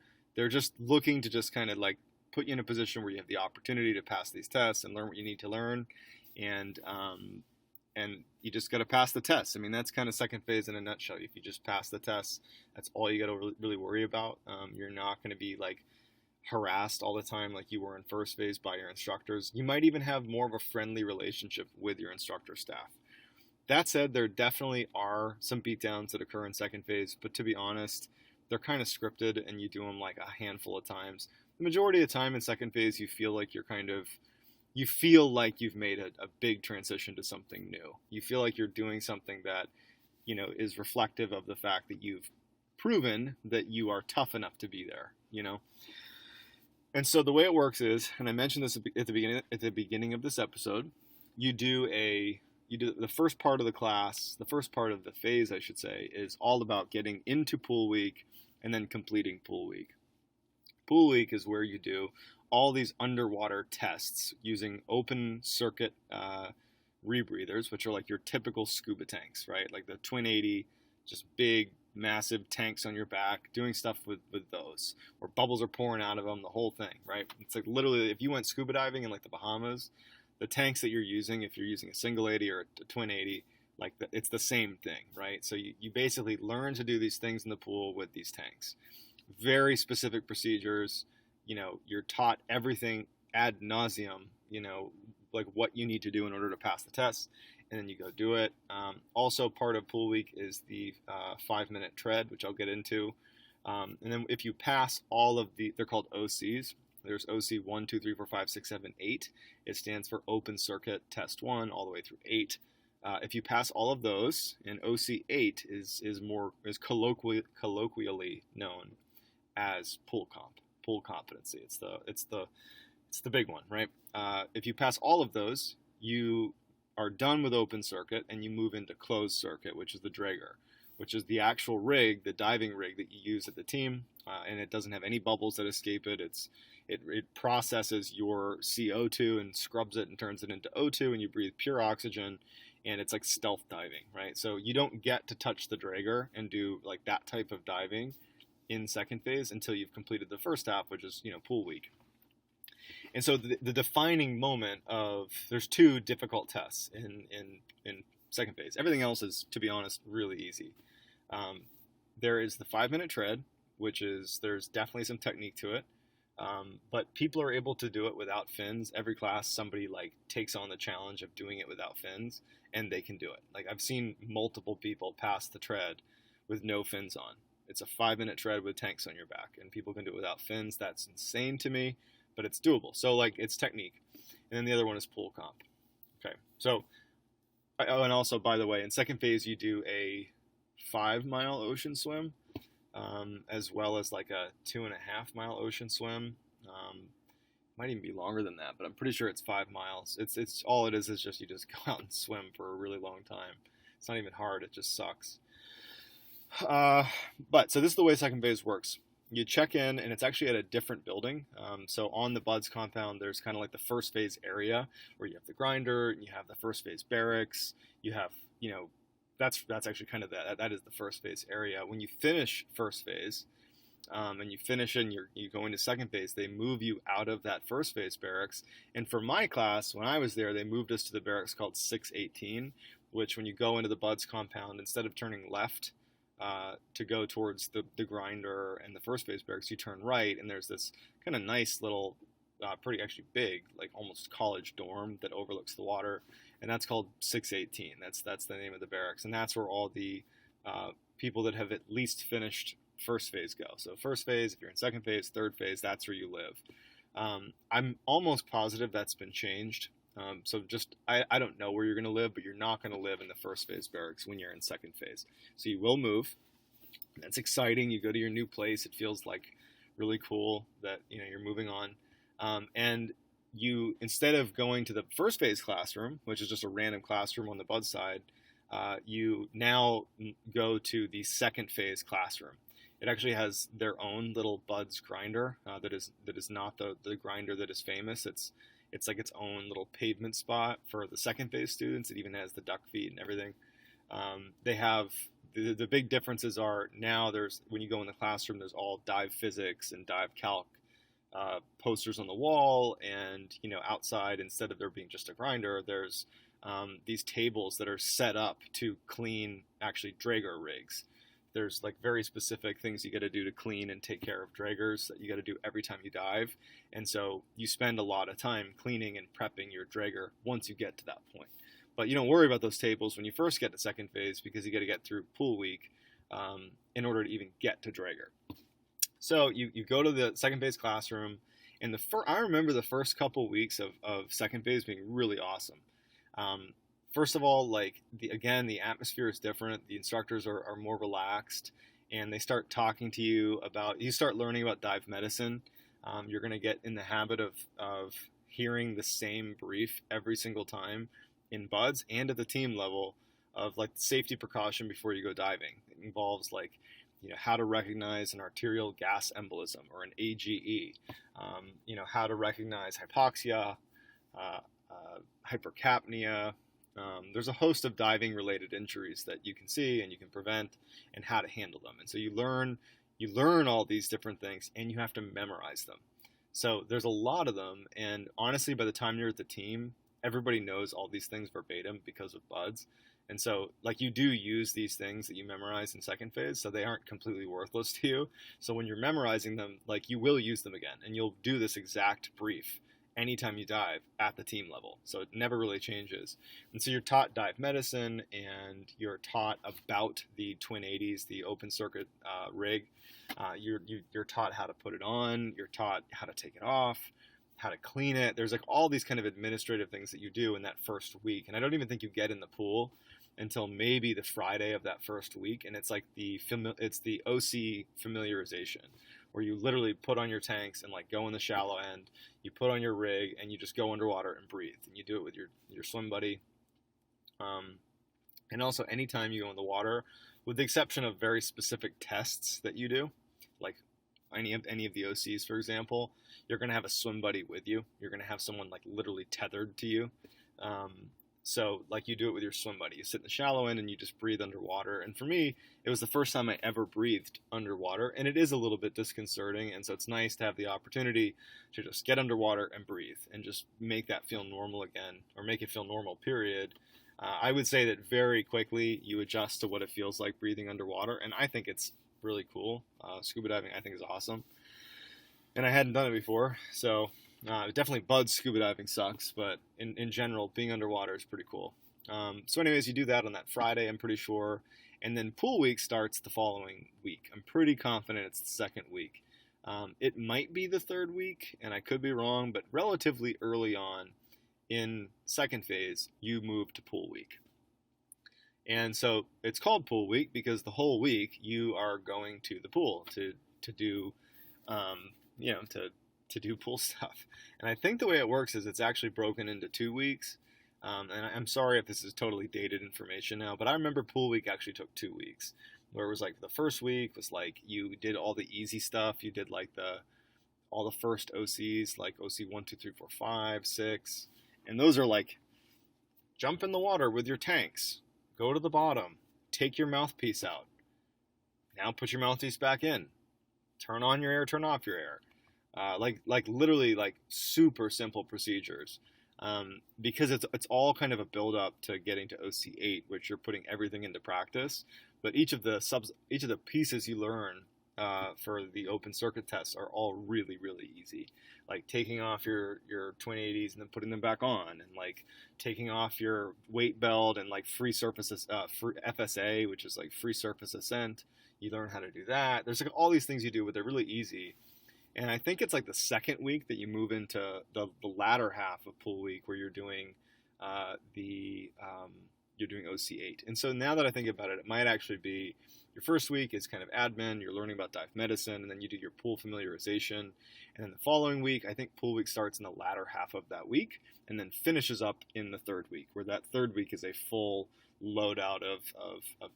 just looking to just kind of like put you in a position where you have the opportunity to pass these tests and learn what you need to learn, and you just got to pass the tests. I mean, that's kind of second phase in a nutshell. If you just pass the tests, that's all you got to really worry about. You're not going to be like harassed all the time like you were in first phase by your instructors. You might even have more of a friendly relationship with your instructor staff. That said, there definitely are some beatdowns that occur in second phase, but to be honest, they're kind of scripted, and you do them like a handful of times. The majority of the time in second phase, you feel like you've made a big transition to something new. You feel like you're doing something that, is reflective of the fact that you've proven that you are tough enough to be there, And so the way it works is, and I mentioned this at the beginning of this episode, you do the first part of the class, the first part of the phase, I should say, is all about getting into pool week and then completing pool week. Pool week is where you do all these underwater tests using open circuit rebreathers, which are like your typical scuba tanks, right? Like the Twin 80, just big, massive tanks on your back, doing stuff with those, where bubbles are pouring out of them, the whole thing, right? It's like literally, if you went scuba diving in like the Bahamas, the tanks that you're using, if you're using a single 80 or a Twin 80, it's the same thing, right? So you basically learn to do these things in the pool with these tanks. Very specific procedures. You're taught everything ad nauseum, like what you need to do in order to pass the test, and then you go do it. Also, part of pool week is the 5-minute tread, which I'll get into. And then if you pass all of they're called OCs. There's OC 1, 2, 3, 4, 5, 6, 7, 8. It stands for Open Circuit Test 1 all the way through 8. If you pass all of those, and OC 8 is colloquially known as pool competency. It's the big one, right? If you pass all of those, you are done with open circuit and you move into closed circuit, which is the Draeger, which is the actual rig, the diving rig that you use at the team, and it doesn't have any bubbles that escape it. It processes your CO2 and scrubs it and turns it into O2, and you breathe pure oxygen, and it's like stealth diving, right? So you don't get to touch the Draeger and do like that type of diving in second phase until you've completed the first half, which is, pool week. And so the defining moment there's 2 difficult tests in second phase. Everything else is, to be honest, really easy. There is the 5-minute tread, which is, there's definitely some technique to it. But people are able to do it without fins. Every class, somebody like takes on the challenge of doing it without fins, and they can do it. Like I've seen multiple people pass the tread with no fins on. It's a 5-minute tread with tanks on your back, and people can do it without fins. That's insane to me, but it's doable. So like it's technique. And then the other one is pool comp. Okay, so and also by the way, in second phase you do a 5-mile ocean swim, as well as like a 2.5-mile ocean swim. Might even be longer than that, but I'm pretty sure it's 5 miles. It's all it is just you just go out and swim for a really long time. It's not even hard. It just sucks. But so this is the way second phase works. You check in, and it's actually at a different building. So on the Buds compound, there's kind of like the first phase area where you have the grinder, and you have the first phase barracks. You have, that's actually kind of that is the first phase area. When you finish first phase, and you finish and you go into second phase, they move you out of that first phase barracks. And for my class, when I was there, they moved us to the barracks called 618, which when you go into the Buds compound, instead of turning left to go towards the grinder and the first phase barracks, you turn right, and there's this kind of nice little, pretty actually big, like almost college dorm that overlooks the water, and that's called 618. That's the name of the barracks, and that's where all the people that have at least finished first phase go. So first phase, if you're in second phase, third phase, that's where you live. I'm almost positive that's been changed. So just, I don't know where you're going to live, but you're not going to live in the first phase barracks when you're in second phase. So you will move. That's exciting. You go to your new place. It feels like really cool that, you're moving on. And you, instead of going to the first phase classroom, which is just a random classroom on the Bud side, you now go to the second phase classroom. It actually has their own little Buds grinder that is not the grinder that is famous. It's like its own little pavement spot for the second phase students. It even has the duck feed and everything. They have the big differences are now when you go in the classroom, there's all dive physics and dive calc posters on the wall, and outside, instead of there being just a grinder, there's these tables that are set up to clean actually Drager rigs. There's like very specific things you got to do to clean and take care of draggers that you got to do every time you dive. And so you spend a lot of time cleaning and prepping your dragger once you get to that point. But you don't worry about those tables when you first get to second phase, because you got to get through pool week in order to even get to dragger. So you go to the second phase classroom, and I remember the first couple weeks of second phase being really awesome. First of all, like the atmosphere is different. The instructors are more relaxed, and they start talking to you you start learning about dive medicine. You're going to get in the habit of hearing the same brief every single time in Buds and at the team level of like safety precaution before you go diving. It involves like, how to recognize an arterial gas embolism or an AGE, how to recognize hypoxia, hypercapnia. There's a host of diving related injuries that you can see and you can prevent, and how to handle them. And so you learn all these different things, and you have to memorize them. So there's a lot of them, and honestly, by the time you're at the team, everybody knows all these things verbatim because of Buds. And so like you do use these things that you memorize in second phase, so they aren't completely worthless to you. So when you're memorizing them, like you will use them again, and you'll do this exact brief anytime you dive at the team level. So it never really changes. And so you're taught dive medicine, and you're taught about the Twin 80s, the open circuit rig. You're taught how to put it on. You're taught how to take it off, how to clean it. There's like all these kind of administrative things that you do in that first week. And I don't even think you get in the pool until maybe the Friday of that first week. And it's like it's the OC familiarization, where you literally put on your tanks and like go in the shallow end. You put on your rig and you just go underwater and breathe. And you do it with your swim buddy. And also anytime you go in the water, with the exception of very specific tests that you do, like any of the OCs, for example, you're going to have a swim buddy with you. You're going to have someone like literally tethered to you. So like you do it with your swim buddy. You sit in the shallow end and you just breathe underwater. And for me, it was the first time I ever breathed underwater, and it is a little bit disconcerting. And so it's nice to have the opportunity to just get underwater and breathe and just make that feel normal again, or make it feel normal, period. I would say that very quickly you adjust to what it feels like breathing underwater, and I think it's really cool. Scuba diving, I think, is awesome. and I hadn't done it before, so definitely Bud scuba diving sucks, but in general, being underwater is pretty cool. So anyways, you do that on that Friday, I'm pretty sure, and then pool week starts the following week. I'm pretty confident it's the second week. It might be the third week, and I could be wrong, but relatively early on in second phase, you move to pool week. And so it's called pool week because the whole week you are going to the pool to do, to do pool stuff. And I think the way it works is it's actually broken into 2 weeks. And I'm sorry if this is totally dated information now, but I remember pool week actually took 2 weeks, where it was like the first week was like you did all the easy stuff. You did like all the first OCs, like OC 1, 2, 3, 4, 5, 6, and those are like jump in the water with your tanks, go to the bottom, take your mouthpiece out. Now put your mouthpiece back in. Turn on your air, turn off your air. Like literally like super simple procedures. Because it's all kind of a build up to getting to OC8, which you're putting everything into practice. But each of the pieces you learn for the open circuit tests are all really, really easy. Like taking off your twin 80s and then putting them back on, and like taking off your weight belt and like free FSA, which is like free surface ascent. You learn how to do that. There's like all these things you do, but they're really easy. And I think it's like the second week that you move into the latter half of pool week, where you're doing you're doing OC8. And so now that I think about it, it might actually be your first week is kind of admin. You're learning about dive medicine, and then you do your pool familiarization. And then the following week, I think pool week starts in the latter half of that week, and then finishes up in the third week, where that third week is a full loadout of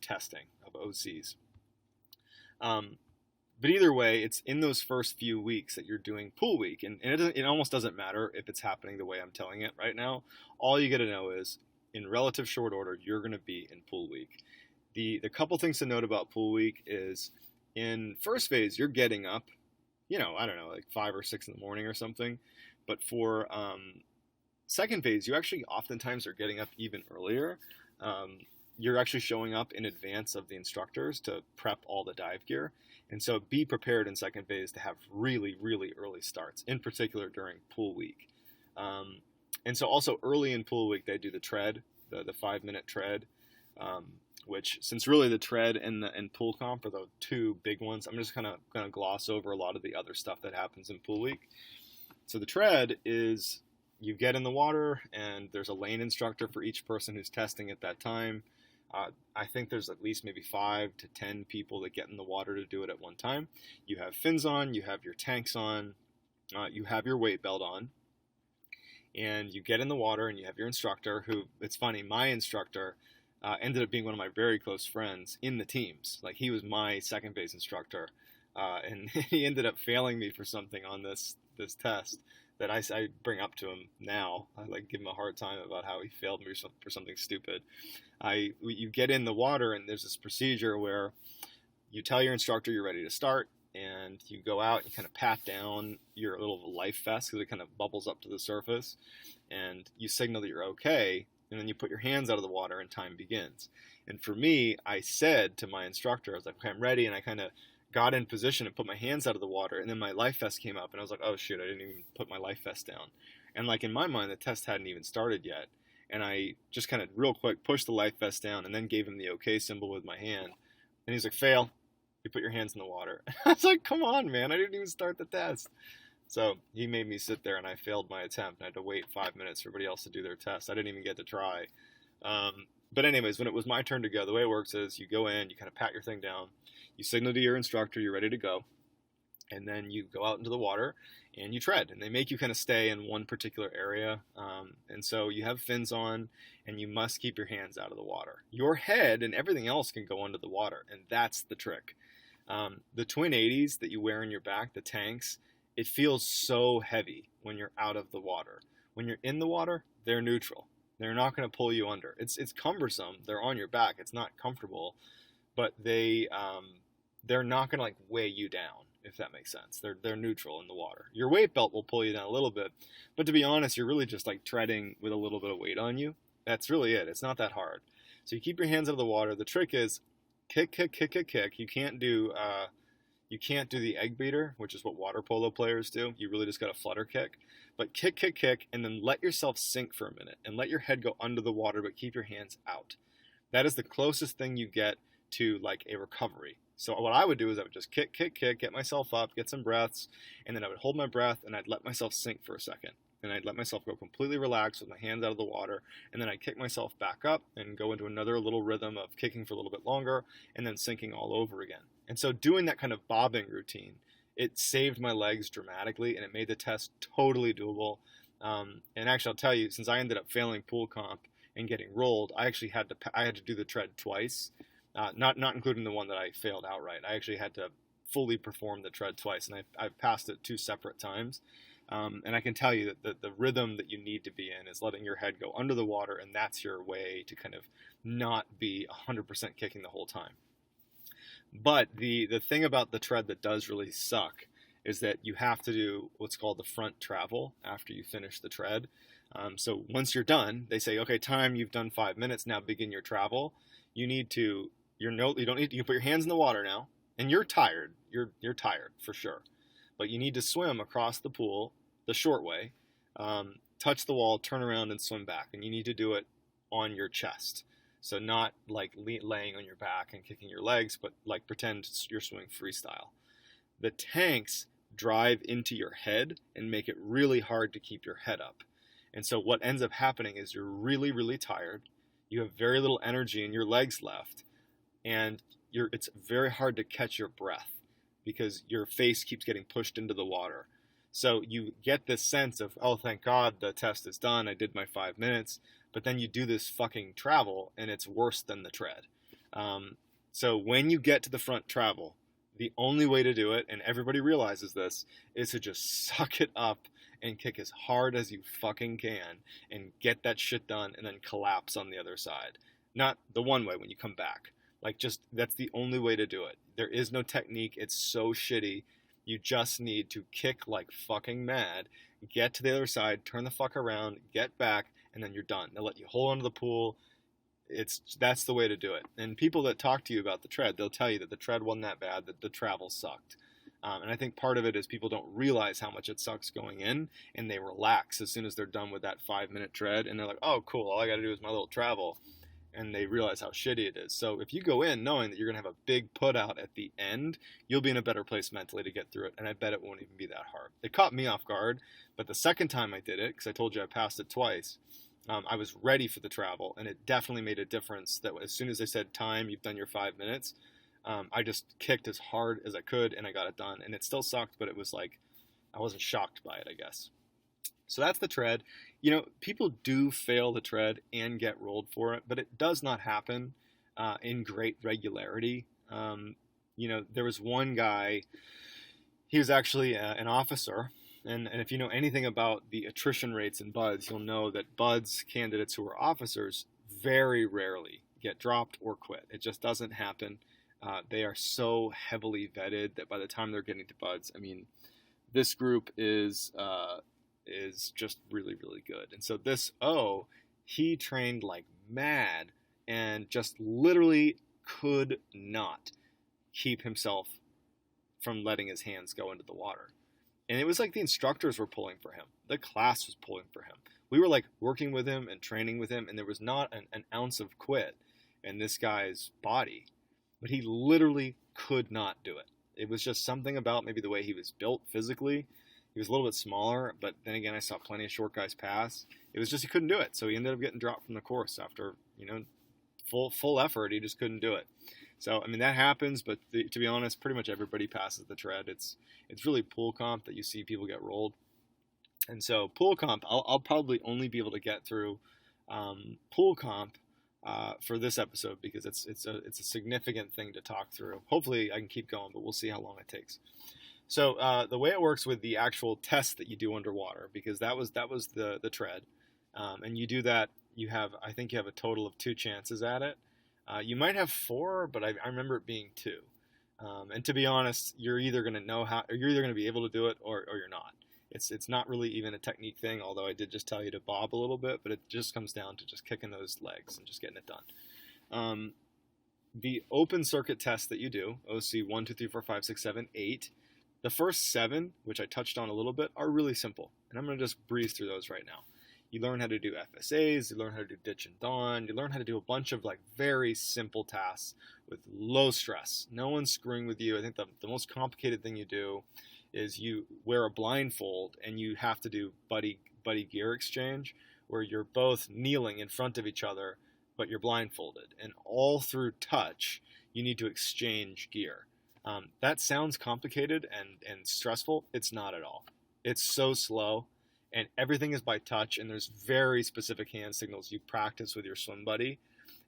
testing of OCs. But either way, it's in those first few weeks that you're doing pool week. And it almost doesn't matter if it's happening the way I'm telling it right now. All you got to know is, in relative short order, you're going to be in pool week. The couple things to note about pool week is, in first phase, you're getting up, I don't know, like 5 or 6 in the morning or something. But for second phase, you actually oftentimes are getting up even earlier. You're actually showing up in advance of the instructors to prep all the dive gear. And so be prepared in second phase to have really, really early starts, in particular during pool week. And so also early in pool week, they do the tread, the 5-minute tread, which, since really the tread and pool comp are the two big ones, I'm just kind of going to gloss over a lot of the other stuff that happens in pool week. So the tread is, you get in the water, and there's a lane instructor for each person who's testing at that time. I think there's at least maybe 5 to 10 people that get in the water to do it at one time. You have fins on, you have your tanks on, you have your weight belt on, and you get in the water, and you have your instructor, who, it's funny, my instructor ended up being one of my very close friends in the teams. Like, he was my second phase instructor, and he ended up failing me for something on this test that I bring up to him now. I like give him a hard time about how he failed me for something stupid. You get in the water, and there's this procedure where you tell your instructor you're ready to start, and you go out and you kind of pat down your little life vest, because it kind of bubbles up to the surface, and you signal that you're okay, and then you put your hands out of the water and time begins. And for me, I said to my instructor, I was like, okay, I'm ready, and I kind of got in position and put my hands out of the water, and then my life vest came up, and I was like, oh shit, I didn't even put my life vest down. And like, in my mind, the test hadn't even started yet, and I just kind of real quick pushed the life vest down and then gave him the okay symbol with my hand, and he's like, fail, you put your hands in the water. I was like, come on, man, I didn't even start the test. So he made me sit there, and I failed my attempt, and I had to wait 5 minutes for everybody else to do their test. I didn't even get to try. But anyways, when it was my turn to go, the way it works is you go in, you kind of pat your thing down, you signal to your instructor you're ready to go, and then you go out into the water and you tread, and they make you kind of stay in one particular area. And so you have fins on, and you must keep your hands out of the water. Your head and everything else can go under the water, and that's the trick. The twin 80s that you wear in your back, the tanks, it feels so heavy when you're out of the water. When you're in the water, they're neutral. They're not going to pull you under. It's cumbersome. They're on your back. It's not comfortable, but they're not going to like weigh you down, if that makes sense. They're neutral in the water. Your weight belt will pull you down a little bit, but to be honest, you're really just like treading with a little bit of weight on you. That's really it. It's not that hard. So you keep your hands out of the water. The trick is kick. You can't do You can't do the egg beater, which is what water polo players do. You really just got to flutter kick. But kick, kick, kick, and then let yourself sink for a minute and let your head go under the water, but keep your hands out. That is the closest thing you get to like a recovery. So what I would do is I would just kick, kick, kick, get myself up, get some breaths, and then I would hold my breath and I'd let myself sink for a second. And I'd let myself go completely relaxed with my hands out of the water, and then I'd kick myself back up and go into another little rhythm of kicking for a little bit longer and then sinking all over again. And so doing that kind of bobbing routine, it saved my legs dramatically, and it made the test totally doable. And actually, I'll tell you, since I ended up failing pool comp and getting rolled, I actually had to do the tread twice, not including the one that I failed outright. I actually had to fully perform the tread twice, and I've passed it 2 separate times. And I can tell you that the rhythm that you need to be in is letting your head go under the water, and that's your way to kind of not be 100% kicking the whole time. But the thing about the tread that does really suck is that you have to do what's called the front travel after you finish the tread. So once you're done, they say, okay, time, you've done 5 minutes, now begin your travel. You don't need to, you put your hands in the water now, and you're tired. You're tired for sure. But you need to swim across the pool the short way, touch the wall, turn around, and swim back. And you need to do it on your chest. So not like laying on your back and kicking your legs, but like pretend you're swimming freestyle. The tanks drive into your head and make it really hard to keep your head up. And so what ends up happening is you're really, really tired. You have very little energy in your legs left. And it's very hard to catch your breath because your face keeps getting pushed into the water. So you get this sense of, oh, thank God the test is done. I did my 5 minutes. But then you do this fucking travel, and it's worse than the tread. So when you get to the front travel, the only way to do it, and everybody realizes this, is to just suck it up and kick as hard as you fucking can and get that shit done and then collapse on the other side. Not the one way when you come back. Like, just, that's the only way to do it. There is no technique. It's so shitty. You just need to kick like fucking mad, get to the other side, turn the fuck around, get back, and then you're done. They'll let you hold onto the pool. That's the way to do it. And people that talk to you about the tread, they'll tell you that the tread wasn't that bad, that the travel sucked. And I think part of it is people don't realize how much it sucks going in, and they relax as soon as they're done with that 5-minute tread, and they're like, oh, cool, all I got to do is my little travel. And they realize how shitty it is. So if you go in knowing that you're going to have a big put out at the end, you'll be in a better place mentally to get through it. And I bet it won't even be that hard. It caught me off guard, but the second time I did it, because I told you I passed it twice, I was ready for the travel, and it definitely made a difference that as soon as they said, time, you've done your 5 minutes, I just kicked as hard as I could, and I got it done. And it still sucked, but it was like, I wasn't shocked by it, I guess. So that's the tread. You know, people do fail the tread and get rolled for it, but it does not happen in great regularity. You know, there was one guy, he was actually an officer, and if you know anything about the attrition rates in BUDS, you'll know that BUDS candidates who are officers very rarely get dropped or quit. It just doesn't happen. They are so heavily vetted that by the time they're getting to BUDS, I mean, this group is just really, really good. And so he trained like mad and just literally could not keep himself from letting his hands go into the water. And it was like the instructors were pulling for him. The class was pulling for him. We were like working with him and training with him, and there was not an ounce of quit in this guy's body. But he literally could not do it. It was just something about maybe the way he was built physically. He was a little bit smaller, but then again, I saw plenty of short guys pass. It was just he couldn't do it. So he ended up getting dropped from the course after, full effort. He just couldn't do it. So, I mean, that happens, but to be honest, pretty much everybody passes the tread. It's really pool comp that you see people get rolled. And so pool comp, I'll probably only be able to get through pool comp for this episode because it's a significant thing to talk through. Hopefully I can keep going, but we'll see how long it takes. So the way it works with the actual test that you do underwater, because that was the tread, and you do that, I think you have a total of 2 chances at it. You might have 4, but I remember it being 2. And to be honest, you're either going to know how, or you're either going to be able to do it, or you're not. It's not really even a technique thing, although I did just tell you to bob a little bit, but it just comes down to just kicking those legs and just getting it done. the open circuit test that you do, OC 1, 2, 3, 4, 5, 6, 7, 8, the first 7, which I touched on a little bit, are really simple. And I'm going to just breeze through those right now. You learn how to do FSAs, you learn how to do ditch and dawn, you learn how to do a bunch of like very simple tasks with low stress. No one's screwing with you. I think the most complicated thing you do is you wear a blindfold and you have to do buddy gear exchange, where you're both kneeling in front of each other, but you're blindfolded. And all through touch, you need to exchange gear. That sounds complicated and stressful. It's not at all. It's so slow, and everything is by touch, and there's very specific hand signals you practice with your swim buddy.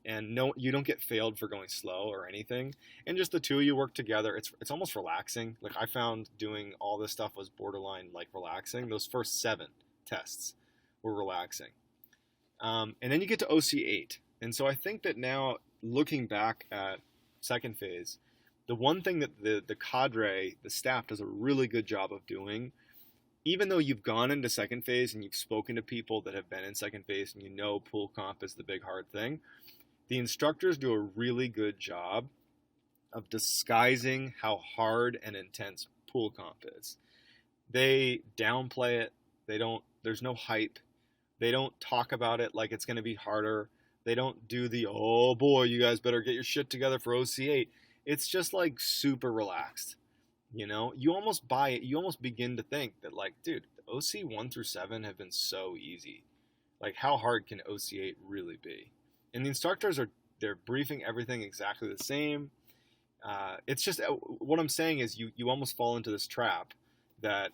And no, you don't get failed for going slow or anything. And just the two of you work together. It's almost relaxing. Like, I found doing all this stuff was borderline like relaxing. Those first 7 tests were relaxing. And then you get to OC8. And so I think that now, looking back at second phase, the one thing that the cadre, the staff, does a really good job of doing, even though you've gone into second phase and you've spoken to people that have been in second phase and you know pool comp is the big hard thing, the instructors do a really good job of disguising how hard and intense pool comp is. They downplay it. There's no hype. They don't talk about it like it's going to be harder. They don't do the, oh boy, you guys better get your shit together for OC8. It's just like super relaxed. You know, you almost buy it. You almost begin to think that, like, dude, OC 1 through 7 have been so easy. Like, how hard can OC8 really be? And the instructors they're briefing everything exactly the same. It's just, what I'm saying is you almost fall into this trap that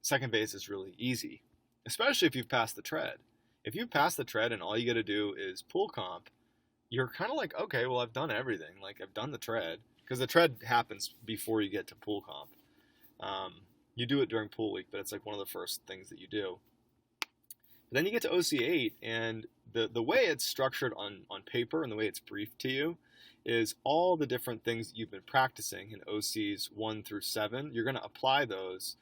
second phase is really easy, especially if you've passed the tread. If you've passed the tread and all you got to do is pool comp, you're kind of like, okay, well, I've done everything. Like, I've done the tread. Because the tread happens before you get to pool comp. You do it during pool week, but it's like one of the first things that you do. But then you get to OC8, and the way it's structured on paper and the way it's briefed to you is all the different things that you've been practicing in OCs 1 through 7. You're going to apply those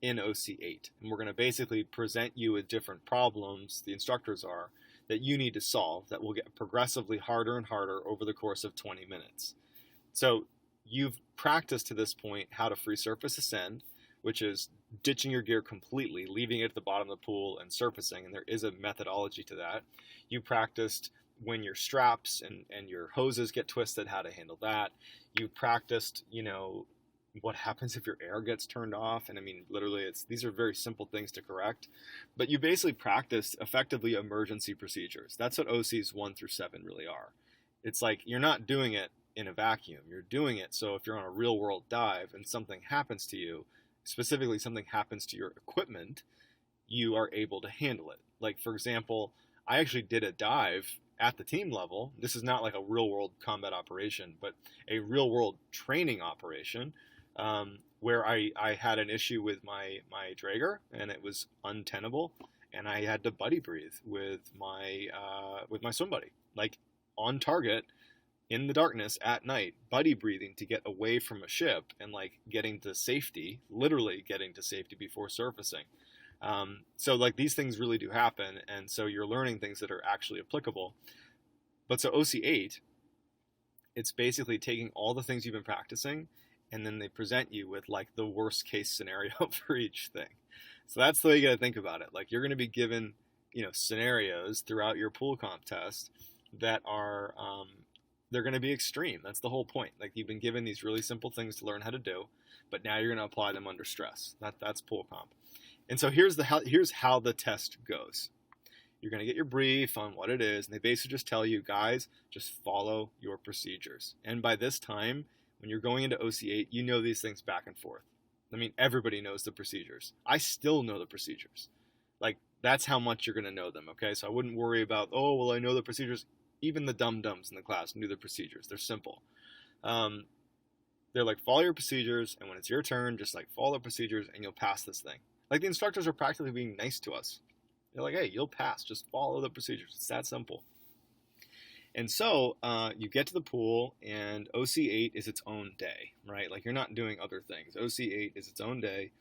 in OC8. And we're going to basically present you with different problems, the instructors are, that you need to solve that will get progressively harder and harder over the course of 20 minutes. So you've practiced to this point how to free surface ascend, which is ditching your gear completely, leaving it at the bottom of the pool and surfacing, and there is a methodology to that. You practiced when your straps and your hoses get twisted, how to handle that. You practiced, what happens if your air gets turned off, and I mean, literally, these are very simple things to correct, but you basically practiced effectively emergency procedures. That's what OCs 1 through 7 really are. It's like you're not doing it in a vacuum. You're doing it so if you're on a real world dive and something happens to you, specifically something happens to your equipment, you are able to handle it. Like, for example, I actually did a dive at the team level. This is not like a real world combat operation, but a real world training operation where I had an issue with my Draeger and it was untenable, and I had to buddy breathe with my swim buddy, like on target, in the darkness at night, buddy breathing to get away from a ship and like getting to safety, literally getting to safety before surfacing. So like these things really do happen, and so you're learning things that are actually applicable. But so OC8, it's basically taking all the things you've been practicing, and then they present you with like the worst case scenario for each thing. So that's the way you got to think about it. Like, you're going to be given, scenarios throughout your pool comp test that are they're going to be extreme. That's the whole point. Like, you've been given these really simple things to learn how to do, but now you're going to apply them under stress. That's pool comp. And so here's how the test goes. You're going to get your brief on what it is, and they basically just tell you, guys, just follow your procedures. And by this time, when you're going into OC8, you know these things back and forth. I mean, everybody knows the procedures. I still know the procedures. Like, that's how much you're going to know them, okay? So I wouldn't worry about, oh, well, I know the procedures. Even the dum-dums in the class knew the procedures. They're simple. They're like, follow your procedures, and when it's your turn, just like follow the procedures, and you'll pass this thing. Like, the instructors are practically being nice to us. They're like, hey, you'll pass. Just follow the procedures. It's that simple. And so you get to the pool, and OC8 is its own day, right? Like, you're not doing other things. OC8 is its own day.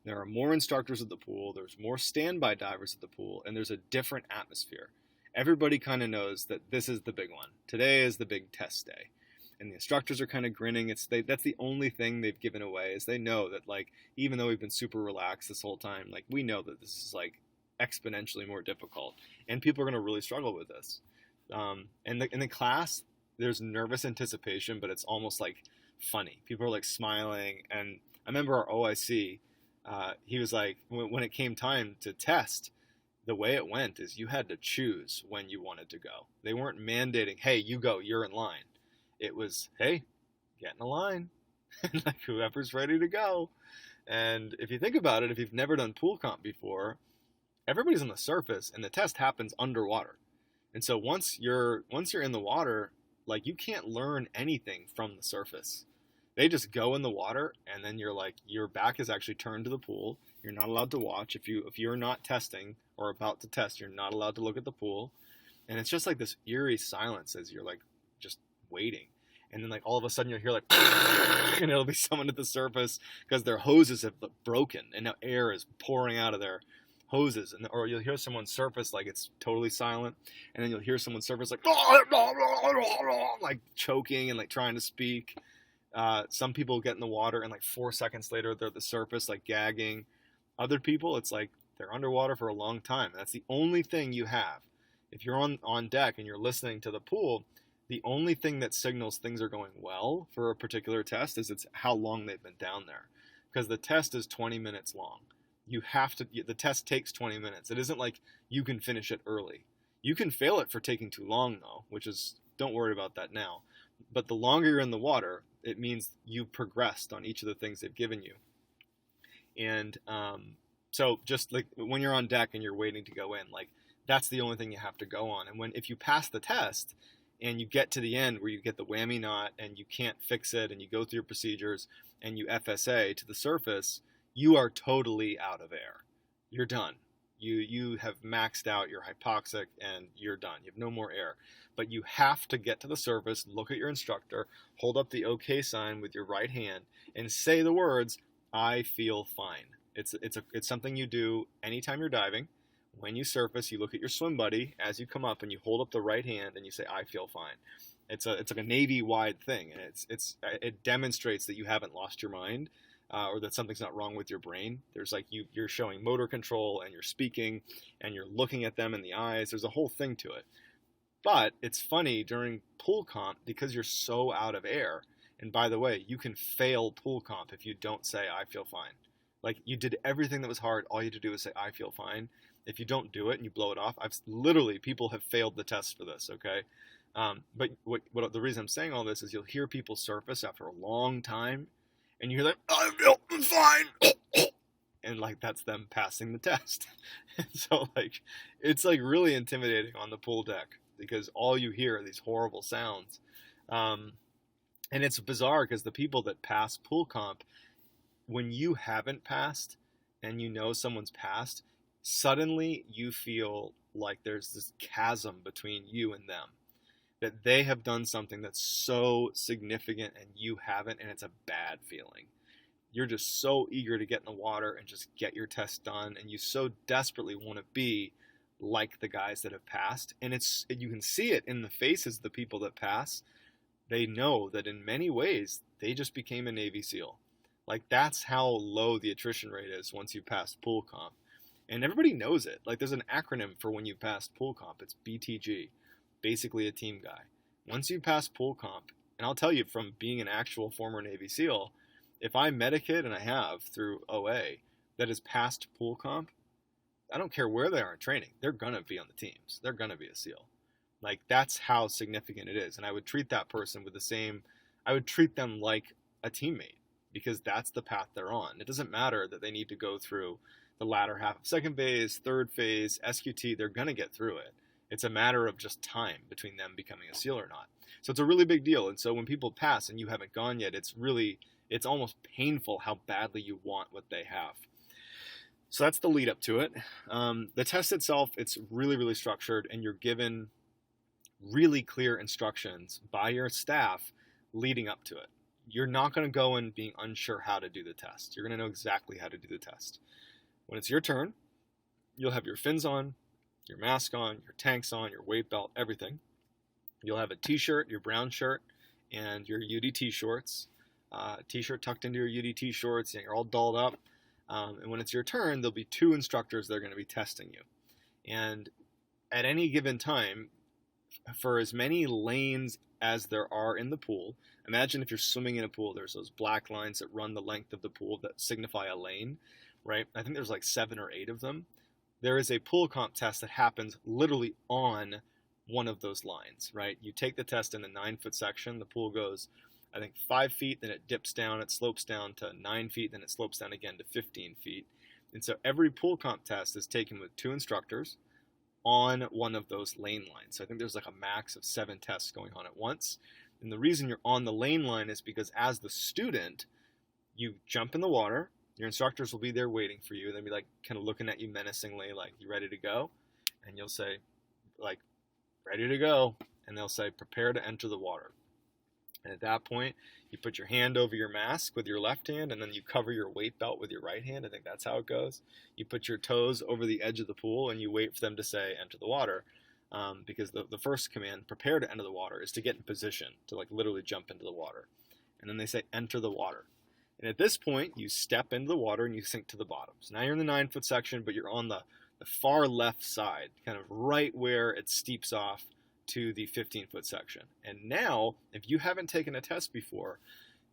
There are more instructors at the pool. There's more standby divers at the pool, and there's a different atmosphere. Everybody kind of knows that this is the big one. Today is the big test day. And the instructors are kind of grinning. That's the only thing they've given away, is they know that, like, even though we've been super relaxed this whole time, like, we know that this is like exponentially more difficult, and people are going to really struggle with this. And in the class, there's nervous anticipation, but it's almost like funny. People are like smiling, and I remember our OIC. He was like, when it came time to test, the way it went is you had to choose when you wanted to go. They weren't mandating, hey, you go, you're in line. It was, hey, get in a line. Like, whoever's ready to go. And if you think about it, if you've never done pool comp before, everybody's on the surface and the test happens underwater. And so once you're in the water, like, you can't learn anything from the surface. They just go in the water, and then you're like, your back is actually turned to the pool. You're not allowed to watch. If you're not testing or about to test, you're not allowed to look at the pool. And it's just like this eerie silence as you're like just waiting. And then, like, all of a sudden you'll hear like and it'll be someone at the surface because their hoses have broken and now air is pouring out of their hoses. Or you'll hear someone surface like it's totally silent, and then you'll hear someone surface like like choking and like trying to speak. Some people get in the water and like 4 seconds later they're at the surface like gagging. Other people, it's like they're underwater for a long time. That's the only thing you have. If you're on deck and you're listening to the pool, the only thing that signals things are going well for a particular test is it's how long they've been down there. Because the test is 20 minutes long. The test takes 20 minutes. It isn't like you can finish it early. You can fail it for taking too long, though, which is, don't worry about that now. But the longer you're in the water, it means you progressed on each of the things they've given you. And so just like when you're on deck and you're waiting to go in, like, that's the only thing you have to go on. And if you pass the test, and you get to the end where you get the whammy knot and you can't fix it, and you go through your procedures and you FSA to the surface, you are totally out of air. You're done. You have maxed out your hypoxic and you're done. You have no more air. But you have to get to the surface, look at your instructor, hold up the OK sign with your right hand, and say the words, "I feel fine." It's something you do anytime you're diving. When you surface, you look at your swim buddy as you come up, and you hold up the right hand and you say, "I feel fine." It's like a Navy-wide thing, and it demonstrates that you haven't lost your mind, or that something's not wrong with your brain. There's like you're showing motor control, and you're speaking, and you're looking at them in the eyes. There's a whole thing to it. But it's funny during pool comp because you're so out of air. And by the way, you can fail pool comp if you don't say, "I feel fine." Like, you did everything that was hard. All you had to do was say, "I feel fine." If you don't do it and you blow it off, people have failed the test for this, okay? But what the reason I'm saying all this is you'll hear people surface after a long time, and you hear like, "I feel fine," and like that's them passing the test. And so like it's like really intimidating on the pool deck because all you hear are these horrible sounds, and it's bizarre because the people that pass pool comp, when you haven't passed and you know someone's passed, suddenly you feel like there's this chasm between you and them, that they have done something that's so significant and you haven't, and it's a bad feeling. You're just so eager to get in the water and just get your test done, and you so desperately want to be like the guys that have passed. And you can see it in the faces of the people that pass. They know that in many ways they just became a Navy SEAL. Like, that's how low the attrition rate is once you pass pool comp. And everybody knows it. Like, there's an acronym for when you pass pool comp. It's BTG, basically a team guy. Once you pass pool comp, and I'll tell you from being an actual former Navy SEAL, if I met a kid, and I have through OA, that has passed pool comp, I don't care where they are in training, they're going to be on the teams. They're going to be a SEAL. Like, that's how significant it is. And I would treat that person I would treat them like a teammate, because that's the path they're on. It doesn't matter that they need to go through the latter half of second phase, third phase, SQT, they're going to get through it. It's a matter of just time between them becoming a SEAL or not. So it's a really big deal. And so when people pass and you haven't gone yet, it's almost painful how badly you want what they have. So that's the lead up to it. The test itself, it's really, really structured, and you're given really clear instructions by your staff leading up to it. You're not going to go in being unsure how to do the test. You're going to know exactly how to do the test. When it's your turn, you'll have your fins on, your mask on, your tanks on, your weight belt, everything. You'll have a t-shirt, your brown shirt, and your UDT shorts. T-shirt tucked into your UDT shorts, and you're all dolled up. And when it's your turn, there'll be 2 instructors that are going to be testing you. And at any given time, for as many lanes as there are in the pool, imagine if you're swimming in a pool, there's those black lines that run the length of the pool that signify a lane, right? I think there's like 7 or 8 of them. There is a pool comp test that happens literally on one of those lines, right? You take the test in the 9-foot section. The pool goes, I think, 5 feet, then it dips down, it slopes down to 9 feet, then it slopes down again to 15 feet. And so every pool comp test is taken with 2 instructors on one of those lane lines. So I think there's like a max of 7 tests going on at once. And the reason you're on the lane line is because as the student, you jump in the water, your instructors will be there waiting for you. They'll be like kind of looking at you menacingly, like, you ready to go? And you'll say, like, ready to go. And they'll say, prepare to enter the water. And at that point, you put your hand over your mask with your left hand, and then you cover your weight belt with your right hand. I think that's how it goes. You put your toes over the edge of the pool, and you wait for them to say, enter the water. Because the first command, prepare to enter the water, is to get in position, to like literally jump into the water. And then they say, enter the water. And at this point, you step into the water and you sink to the bottom. So now you're in the 9-foot section, but you're on the far left side, kind of right where it steeps off to the 15-foot section. And now, if you haven't taken a test before,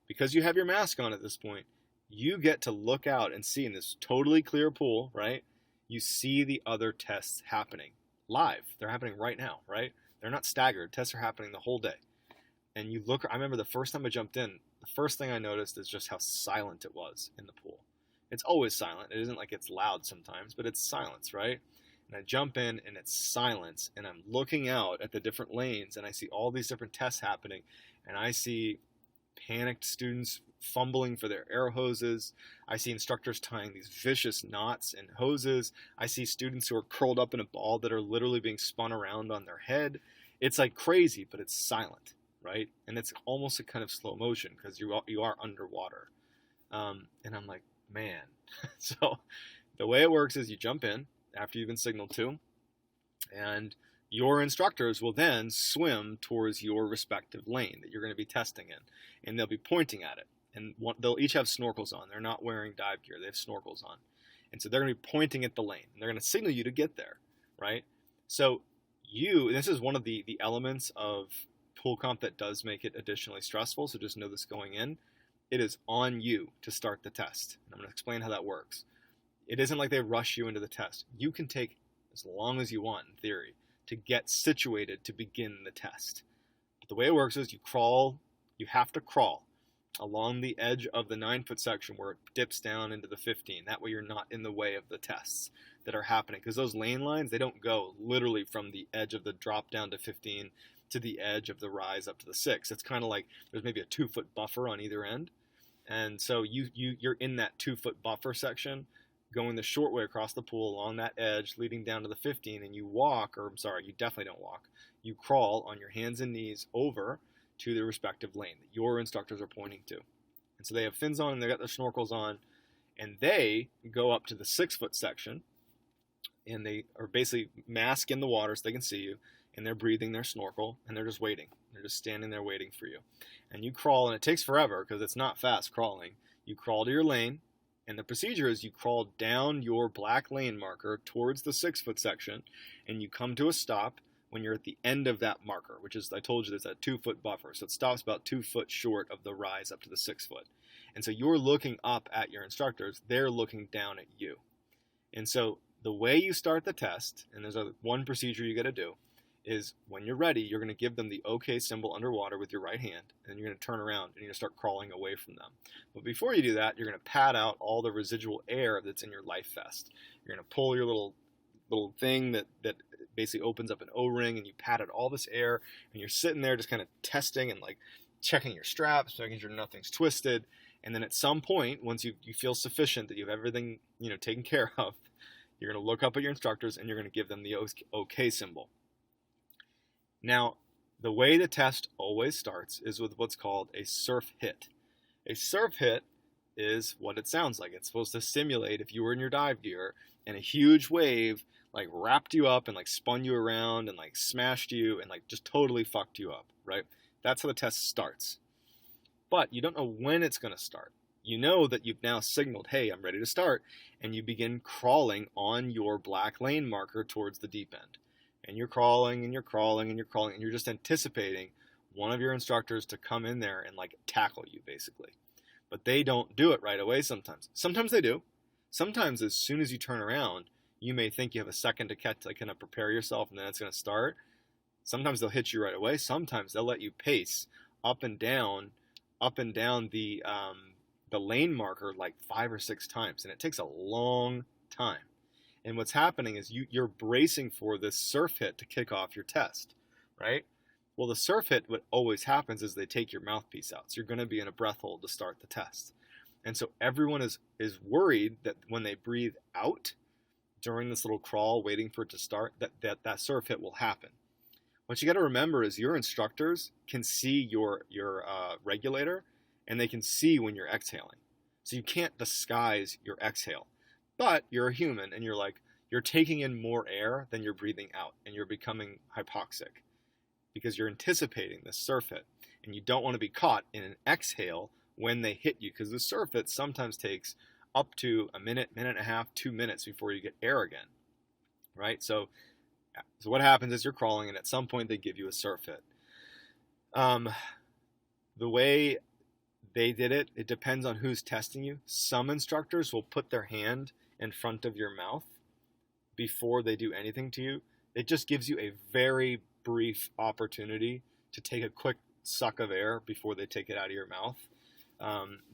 because you have your mask on at this point, you get to look out and see in this totally clear pool, right? You see the other tests happening live. They're happening right now, right? They're not staggered. Tests are happening the whole day. And you look, I remember the first time I jumped in, the first thing I noticed is just how silent it was in the pool. It's always silent. It isn't like it's loud sometimes, but it's silence, right? And I jump in and it's silence, and I'm looking out at the different lanes, and I see all these different tests happening, and I see panicked students fumbling for their air hoses. I see instructors tying these vicious knots in hoses. I see students who are curled up in a ball that are literally being spun around on their head. It's like crazy, but it's silent, right? And it's almost a kind of slow motion because you are underwater. And I'm like, man. So the way it works is you jump in after you've been signaled to, and your instructors will then swim towards your respective lane that you're going to be testing in, and they'll be pointing at it. And they'll each have snorkels on. They're not wearing dive gear. They have snorkels on. And so they're going to be pointing at the lane, and they're going to signal you to get there, right? So this is one of the elements of pool comp that does make it additionally stressful, so just know this going in. It is on you to start the test. And I'm going to explain how that works. It isn't like they rush you into the test. You can take as long as you want, in theory, to get situated to begin the test. But the way it works is you have to crawl along the edge of the 9-foot section where it dips down into the 15. That way you're not in the way of the tests that are happening. Because those lane lines, they don't go literally from the edge of the drop down to 15 to the edge of the rise up to the 6. It's kind of like there's maybe a 2-foot buffer on either end. And so you're in that 2-foot buffer section, going the short way across the pool along that edge leading down to the 15, and you definitely don't walk. You crawl on your hands and knees over to the respective lane that your instructors are pointing to. And so they have fins on and they got their snorkels on, and they go up to the 6-foot section, and they are basically mask in the water so they can see you, and they're breathing their snorkel, and they're just waiting. They're just standing there waiting for you. And you crawl, and it takes forever because it's not fast crawling. You crawl to your lane, and the procedure is you crawl down your black lane marker towards the 6-foot section, and you come to a stop when you're at the end of that marker, which is, I told you, there's a 2-foot buffer. So it stops about 2 foot short of the rise up to the 6-foot. And so you're looking up at your instructors. They're looking down at you. And so the way you start the test, and there's one procedure you got to do, is when you're ready, you're going to give them the OK symbol underwater with your right hand, and you're going to turn around and you're going to start crawling away from them. But before you do that, you're going to pad out all the residual air that's in your life vest. You're going to pull your little thing that basically opens up an O-ring, and you pad out all this air, and you're sitting there just kind of testing and like checking your straps, making sure nothing's twisted. And then at some point, once you feel sufficient that you have everything taken care of, you're going to look up at your instructors and you're going to give them the OK symbol. Now, the way the test always starts is with what's called a surf hit. A surf hit is what it sounds like. It's supposed to simulate if you were in your dive gear and a huge wave like wrapped you up and like spun you around and like smashed you and like just totally fucked you up, right? That's how the test starts. But you don't know when it's going to start. You know that you've now signaled, hey, I'm ready to start, and you begin crawling on your black lane marker towards the deep end. And you're crawling and you're crawling and you're crawling, and you're just anticipating one of your instructors to come in there and like tackle you, basically. But they don't do it right away sometimes. Sometimes they do. Sometimes as soon as you turn around, you may think you have a second to catch, like kind of prepare yourself, and then it's going to start. Sometimes they'll hit you right away. Sometimes they'll let you pace up and down the lane marker like 5 or 6 times, and it takes a long time. And what's happening is you're bracing for this surf hit to kick off your test, right? Well, the surf hit, what always happens is they take your mouthpiece out, so you're going to be in a breath hold to start the test. And so everyone is worried that when they breathe out during this little crawl, waiting for it to start, that surf hit will happen. What you got to remember is your instructors can see your regulator, and they can see when you're exhaling. So you can't disguise your exhale. But you're a human, and you're taking in more air than you're breathing out, and you're becoming hypoxic because you're anticipating this surf hit, and you don't want to be caught in an exhale when they hit you, because the surf hit sometimes takes up to a minute, minute and a half, 2 minutes before you get air again, right? So what happens is you're crawling, and at some point they give you a surf hit. The way they did it, it depends on who's testing you. Some instructors will put their hand in front of your mouth before they do anything to you. It just gives you a very brief opportunity to take a quick suck of air before they take it out of your mouth.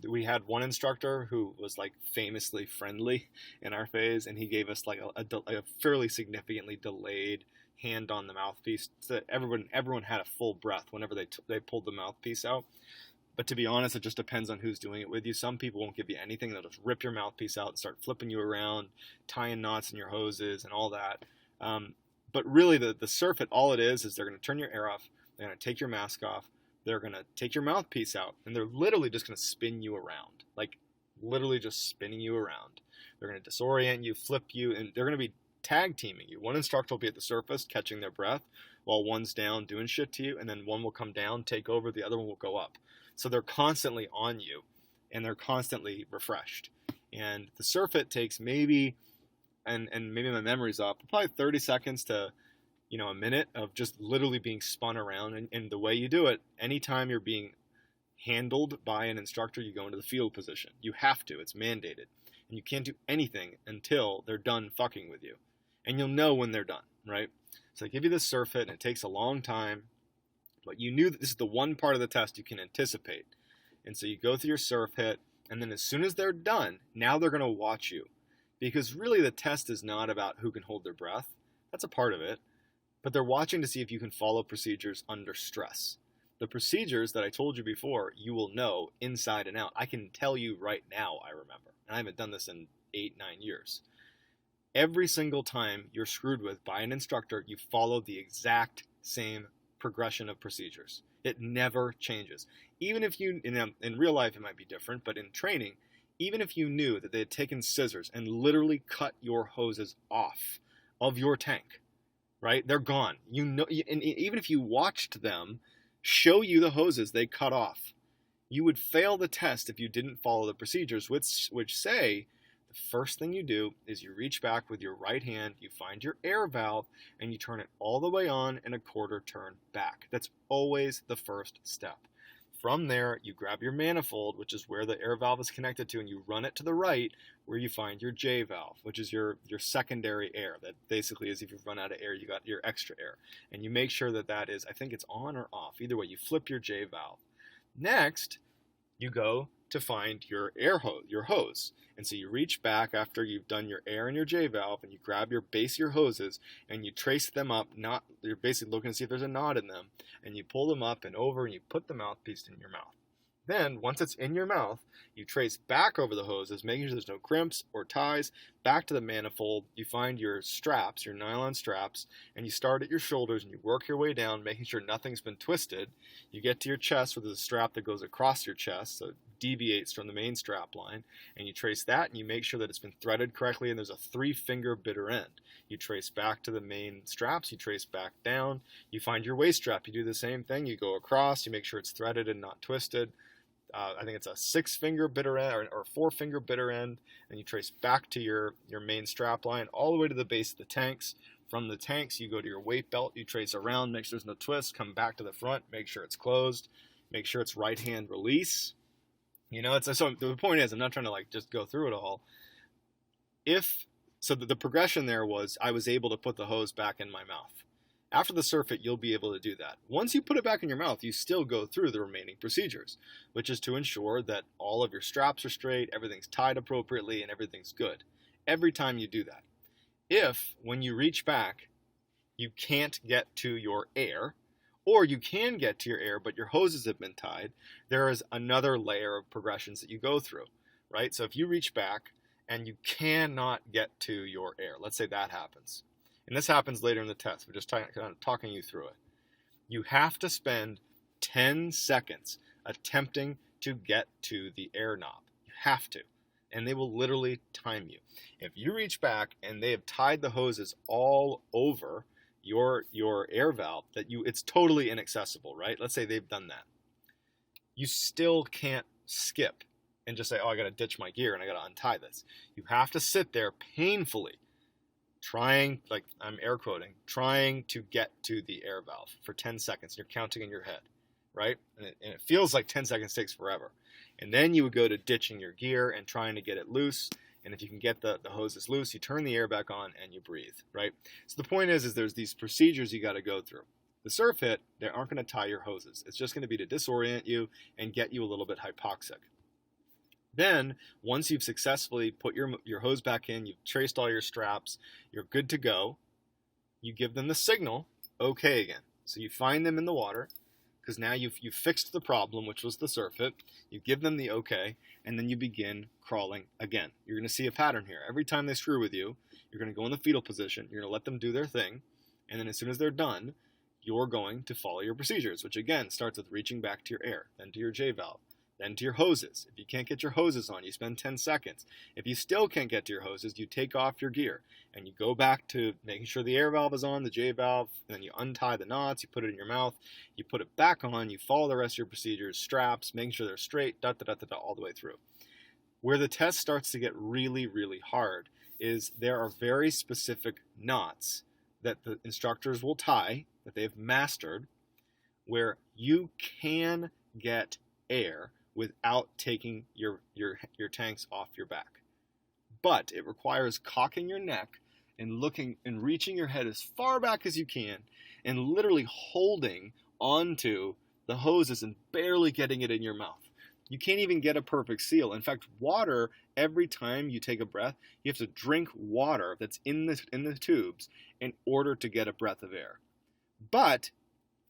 We had one instructor who was like famously friendly in our phase, and he gave us like a fairly significantly delayed hand on the mouthpiece so that everyone had a full breath whenever they pulled the mouthpiece out. But to be honest, it just depends on who's doing it with you. Some people won't give you anything. They'll just rip your mouthpiece out and start flipping you around, tying knots in your hoses and all that. But really the surf hit, all it is they're going to turn your air off. They're going to take your mask off. They're going to take your mouthpiece out, and they're literally just going to spin you around, like literally just spinning you around. They're going to disorient you, flip you, and they're going to be tag teaming you. One instructor will be at the surface catching their breath while one's down doing shit to you, and then one will come down, take over, the other one will go up. So they're constantly on you, and they're constantly refreshed. And the surf hit takes maybe, and maybe my memory's off, probably 30 seconds to a minute of just literally being spun around. And the way you do it, anytime you're being handled by an instructor, you go into the field position. You have to. It's mandated. And you can't do anything until they're done fucking with you. And you'll know when they're done, right? So they give you this surf hit, and it takes a long time. But you knew that this is the one part of the test you can anticipate. And so you go through your surf hit, and then as soon as they're done, now they're going to watch you. Because really the test is not about who can hold their breath. That's a part of it. But they're watching to see if you can follow procedures under stress. The procedures that I told you before, you will know inside and out. I can tell you right now, I remember. And I haven't done this in 8-9 years. Every single time you're screwed with by an instructor, you follow the exact same progression of procedures. It never changes. Even if you, in real life it might be different, but in training, even if you knew that they had taken scissors and literally cut your hoses off of your tank, right? They're gone. And even if you watched them show you the hoses they cut off, you would fail the test if you didn't follow the procedures, which say the first thing you do is you reach back with your right hand, you find your air valve, and you turn it all the way on and a quarter turn back. That's always the first step. From there, you grab your manifold, which is where the air valve is connected to, and you run it to the right where you find your J valve, which is your secondary air. That basically is if you run out of air, you got your extra air. And you make sure that is, I think it's on or off. Either way, you flip your J valve. Next, you go to find your hose. And so you reach back after you've done your air and your J valve, and you grab your base of your hoses, and you trace them up. You're basically looking to see if there's a knot in them, and you pull them up and over, and you put the mouthpiece in your mouth. Then, once it's in your mouth, you trace back over the hoses, making sure there's no crimps or ties, back to the manifold. You find your straps, your nylon straps, and you start at your shoulders, and you work your way down, making sure nothing's been twisted. You get to your chest, where there's a strap that goes across your chest, so deviates from the main strap line, and you trace that, and you make sure that it's been threaded correctly, and there's a 3-finger bitter end. You trace back to the main straps, you trace back down, you find your waist strap, you do the same thing, you go across, you make sure it's threaded and not twisted. I think it's a 6-finger bitter end or 4-finger bitter end, and you trace back to your main strap line all the way to the base of the tanks. From the tanks, you go to your weight belt, you trace around, make sure there's no twist, come back to the front, make sure it's closed, make sure it's right hand release. So the point is, I'm not trying to just go through it all. The progression there was I was able to put the hose back in my mouth. After the surf fit, you'll be able to do that. Once you put it back in your mouth, you still go through the remaining procedures, which is to ensure that all of your straps are straight, everything's tied appropriately, and everything's good. Every time you do that. If, when you reach back, you can't get to your air, or you can get to your air, but your hoses have been tied, there is another layer of progressions that you go through, right? So if you reach back and you cannot get to your air, let's say that happens. And this happens later in the test. We're just kind of talking you through it. You have to spend 10 seconds attempting to get to the air knob. You have to. And they will literally time you. If you reach back and they have tied the hoses all over your air valve, it's totally inaccessible, right? Let's say they've done that. You still can't skip and just say, oh, I got to ditch my gear and I got to untie this. You have to sit there painfully trying, I'm air quoting, trying to get to the air valve for 10 seconds. You're counting in your head, right? And it feels like 10 seconds takes forever. And then you would go to ditching your gear and trying to get it loose. And if you can get the hoses loose, you turn the air back on and you breathe, right? So the point is there's these procedures you got to go through. The surf hit, they aren't going to tie your hoses. It's just going to be to disorient you and get you a little bit hypoxic. Then, once you've successfully put your hose back in, you've traced all your straps, you're good to go, you give them the signal, okay again. So you find them in the water, because now you've fixed the problem, which was the surf hit. You give them the okay, and then you begin crawling again. You're going to see a pattern here. Every time they screw with you, you're going to go in the fetal position, you're going to let them do their thing, and then as soon as they're done, you're going to follow your procedures, which again starts with reaching back to your air, then to your J valve, then to your hoses. If you can't get your hoses on, you spend 10 seconds. If you still can't get to your hoses, you take off your gear and you go back to making sure the air valve is on, the J valve, and then you untie the knots, you put it in your mouth, you put it back on, you follow the rest of your procedures, straps, making sure they're straight, all the way through. Where the test starts to get really, really hard is there are very specific knots that the instructors will tie, that they've mastered, where you can get air without taking your tanks off your back. But it requires cocking your neck and looking and reaching your head as far back as you can and literally holding onto the hoses and barely getting it in your mouth. You can't even get a perfect seal. In fact, water, every time you take a breath, you have to drink water that's in the tubes in order to get a breath of air. But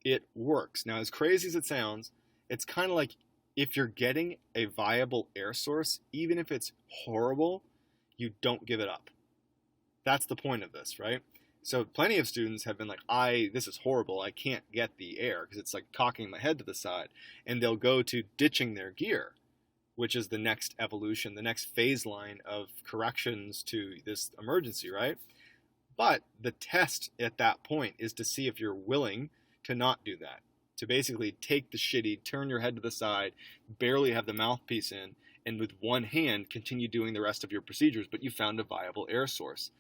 it works. Now, as crazy as it sounds, it's kind of like if you're getting a viable air source, even if it's horrible, you don't give it up. That's the point of this, right? So plenty of students have been like, this is horrible, I can't get the air, because it's like cocking my head to the side. And they'll go to ditching their gear, which is the next evolution, the next phase line of corrections to this emergency, right? But the test at that point is to see if you're willing to not do that. To basically take the shitty, turn your head to the side, barely have the mouthpiece in, and with one hand continue doing the rest of your procedures, but you found a viable air source.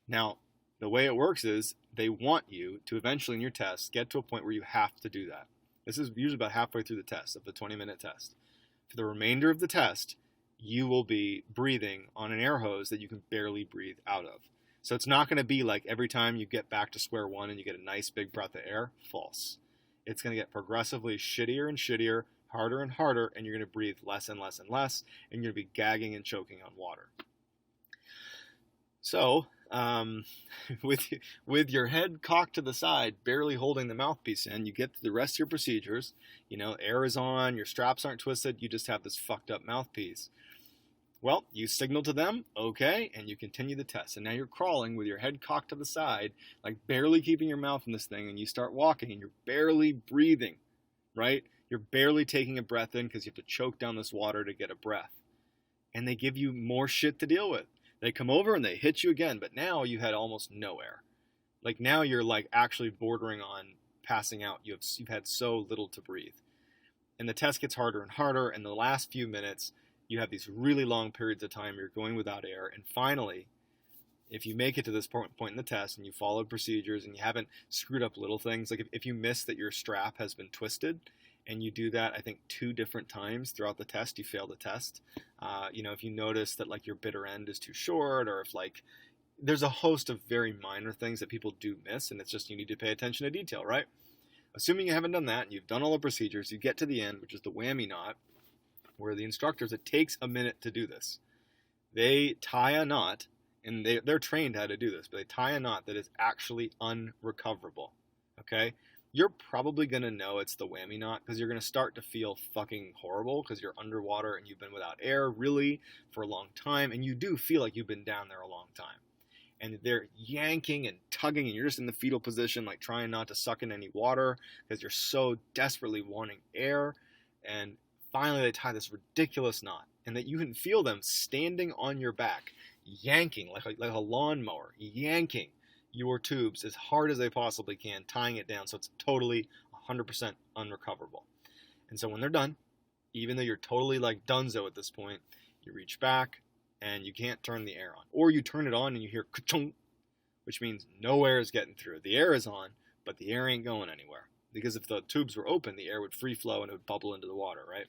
Now, the way it works is they want you to eventually in your test get to a point where you have to do that. This is usually about halfway through the test, of the 20-minute test. For the remainder of the test, you will be breathing on an air hose that you can barely breathe out of. So it's not going to be like every time you get back to square one and you get a nice big breath of air. False. It's going to get progressively shittier and shittier, harder and harder, and you're going to breathe less and less and less, and you're going to be gagging and choking on water. So, with your head cocked to the side, barely holding the mouthpiece in, you get to the rest of your procedures. Air is on, your straps aren't twisted, you just have this fucked up mouthpiece. Well, you signal to them, okay, and you continue the test. And now you're crawling with your head cocked to the side, like barely keeping your mouth in this thing, and you start walking, and you're barely breathing, right? You're barely taking a breath in because you have to choke down this water to get a breath. And they give you more shit to deal with. They come over and they hit you again, but now you had almost no air. Like now you're like actually bordering on passing out. You've had so little to breathe. And the test gets harder and harder, and the last few minutes, you have these really long periods of time you're going without air, and finally, if you make it to this point in the test and you followed procedures and you haven't screwed up little things, like if you miss that your strap has been twisted and you do that, I think 2 different times throughout the test, you fail the test. If you notice that like your bitter end is too short, or if like there's a host of very minor things that people do miss, and it's just you need to pay attention to detail, right? Assuming you haven't done that and you've done all the procedures, you get to the end, which is the whammy knot, where the instructors, it takes a minute to do this. They tie a knot, and they're trained how to do this, but they tie a knot that is actually unrecoverable, okay? You're probably going to know it's the whammy knot because you're going to start to feel fucking horrible because you're underwater and you've been without air really for a long time, and you do feel like you've been down there a long time. And they're yanking and tugging, and you're just in the fetal position, like trying not to suck in any water because you're so desperately wanting air. And finally, they tie this ridiculous knot, and that you can feel them standing on your back, yanking like a lawnmower, yanking your tubes as hard as they possibly can, tying it down so it's totally 100% unrecoverable. And so when they're done, even though you're totally like donezo at this point, you reach back and you can't turn the air on. Or you turn it on and you hear ka-chunk, which means no air is getting through. The air is on, but the air ain't going anywhere. Because if the tubes were open, the air would free flow and it would bubble into the water, right?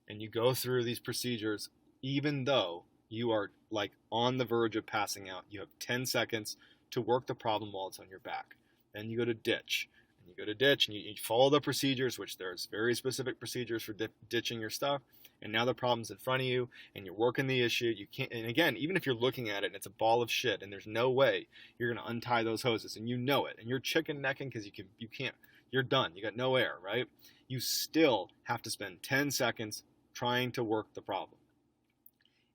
And you go through these procedures even though you are like on the verge of passing out. You have 10 seconds to work the problem while it's on your back. Then you go to ditch. And you go to ditch and you follow the procedures, which there's very specific procedures for ditching your stuff. And now the problem's in front of you and you're working the issue. You can't, and again, even if you're looking at it and it's a ball of shit and there's no way you're going to untie those hoses and you know it and you're chicken necking because you can't, you're done. You got no air, right? You still have to spend 10 seconds trying to work the problem.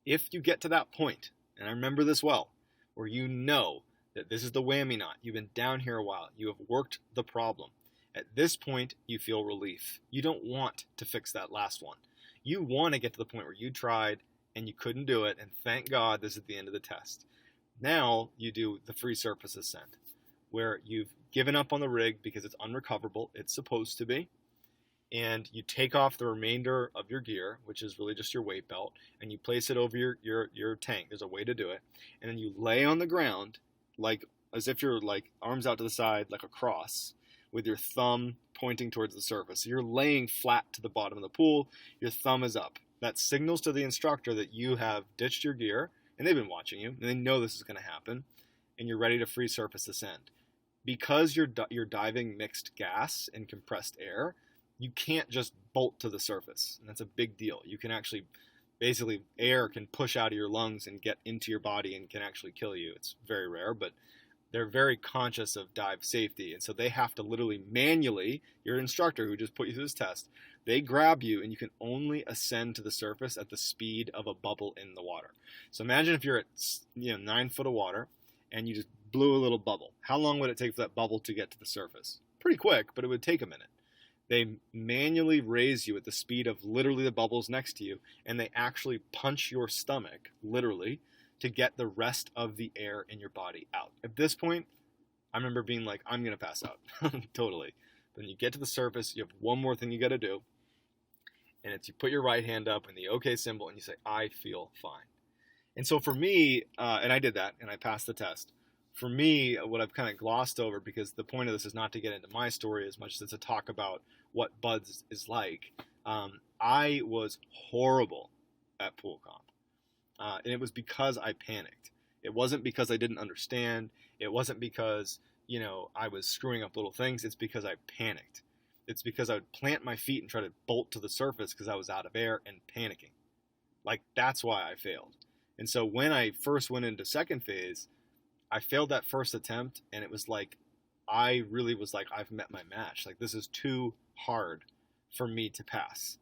If you get to that point, and I remember this well, where you know that this is the whammy knot, you've been down here a while, you have worked the problem. At this point, you feel relief. You don't want to fix that last one. You want to get to the point where you tried and you couldn't do it, and thank God this is the end of the test. Now you do the free surface ascent, where you've given up on the rig because it's unrecoverable. It's supposed to be. And you take off the remainder of your gear, which is really just your weight belt, and you place it over your tank. There's a way to do it. And then you lay on the ground like as if you're like arms out to the side like a cross with your thumb pointing towards the surface. So you're laying flat to the bottom of the pool. Your thumb is up. That signals to the instructor that you have ditched your gear, and they've been watching you, and they know this is going to happen, and you're ready to free surface ascend. Because you're diving mixed gas and compressed air, you can't just bolt to the surface, and that's a big deal. You can actually, basically, air can push out of your lungs and get into your body and can actually kill you. It's very rare, but they're very conscious of dive safety, and so they have to literally manually, your instructor who just put you through this test, they grab you, and you can only ascend to the surface at the speed of a bubble in the water. So imagine if you're at 9 foot of water, and you just blew a little bubble. How long would it take for that bubble to get to the surface? Pretty quick, but it would take a minute. They manually raise you at the speed of literally the bubbles next to you, and they actually punch your stomach, literally, to get the rest of the air in your body out. At this point, I remember being like, I'm going to pass out. Totally. Then you get to the surface, you have one more thing you got to do, and it's you put your right hand up in the OK symbol, and you say, I feel fine. And so for me, and I did that, and I passed the test. For me, what I've kind of glossed over, because the point of this is not to get into my story as much as to talk about what Buds is like, I was horrible at pool comp. And it was because I panicked. It wasn't because I didn't understand. It wasn't because, I was screwing up little things. It's because I panicked. It's because I would plant my feet and try to bolt to the surface because I was out of air and panicking. Like, that's why I failed. And so when I first went into second phase, I failed that first attempt, and it was like, I really was like, I've met my match. Like, this is too hard for me to pass.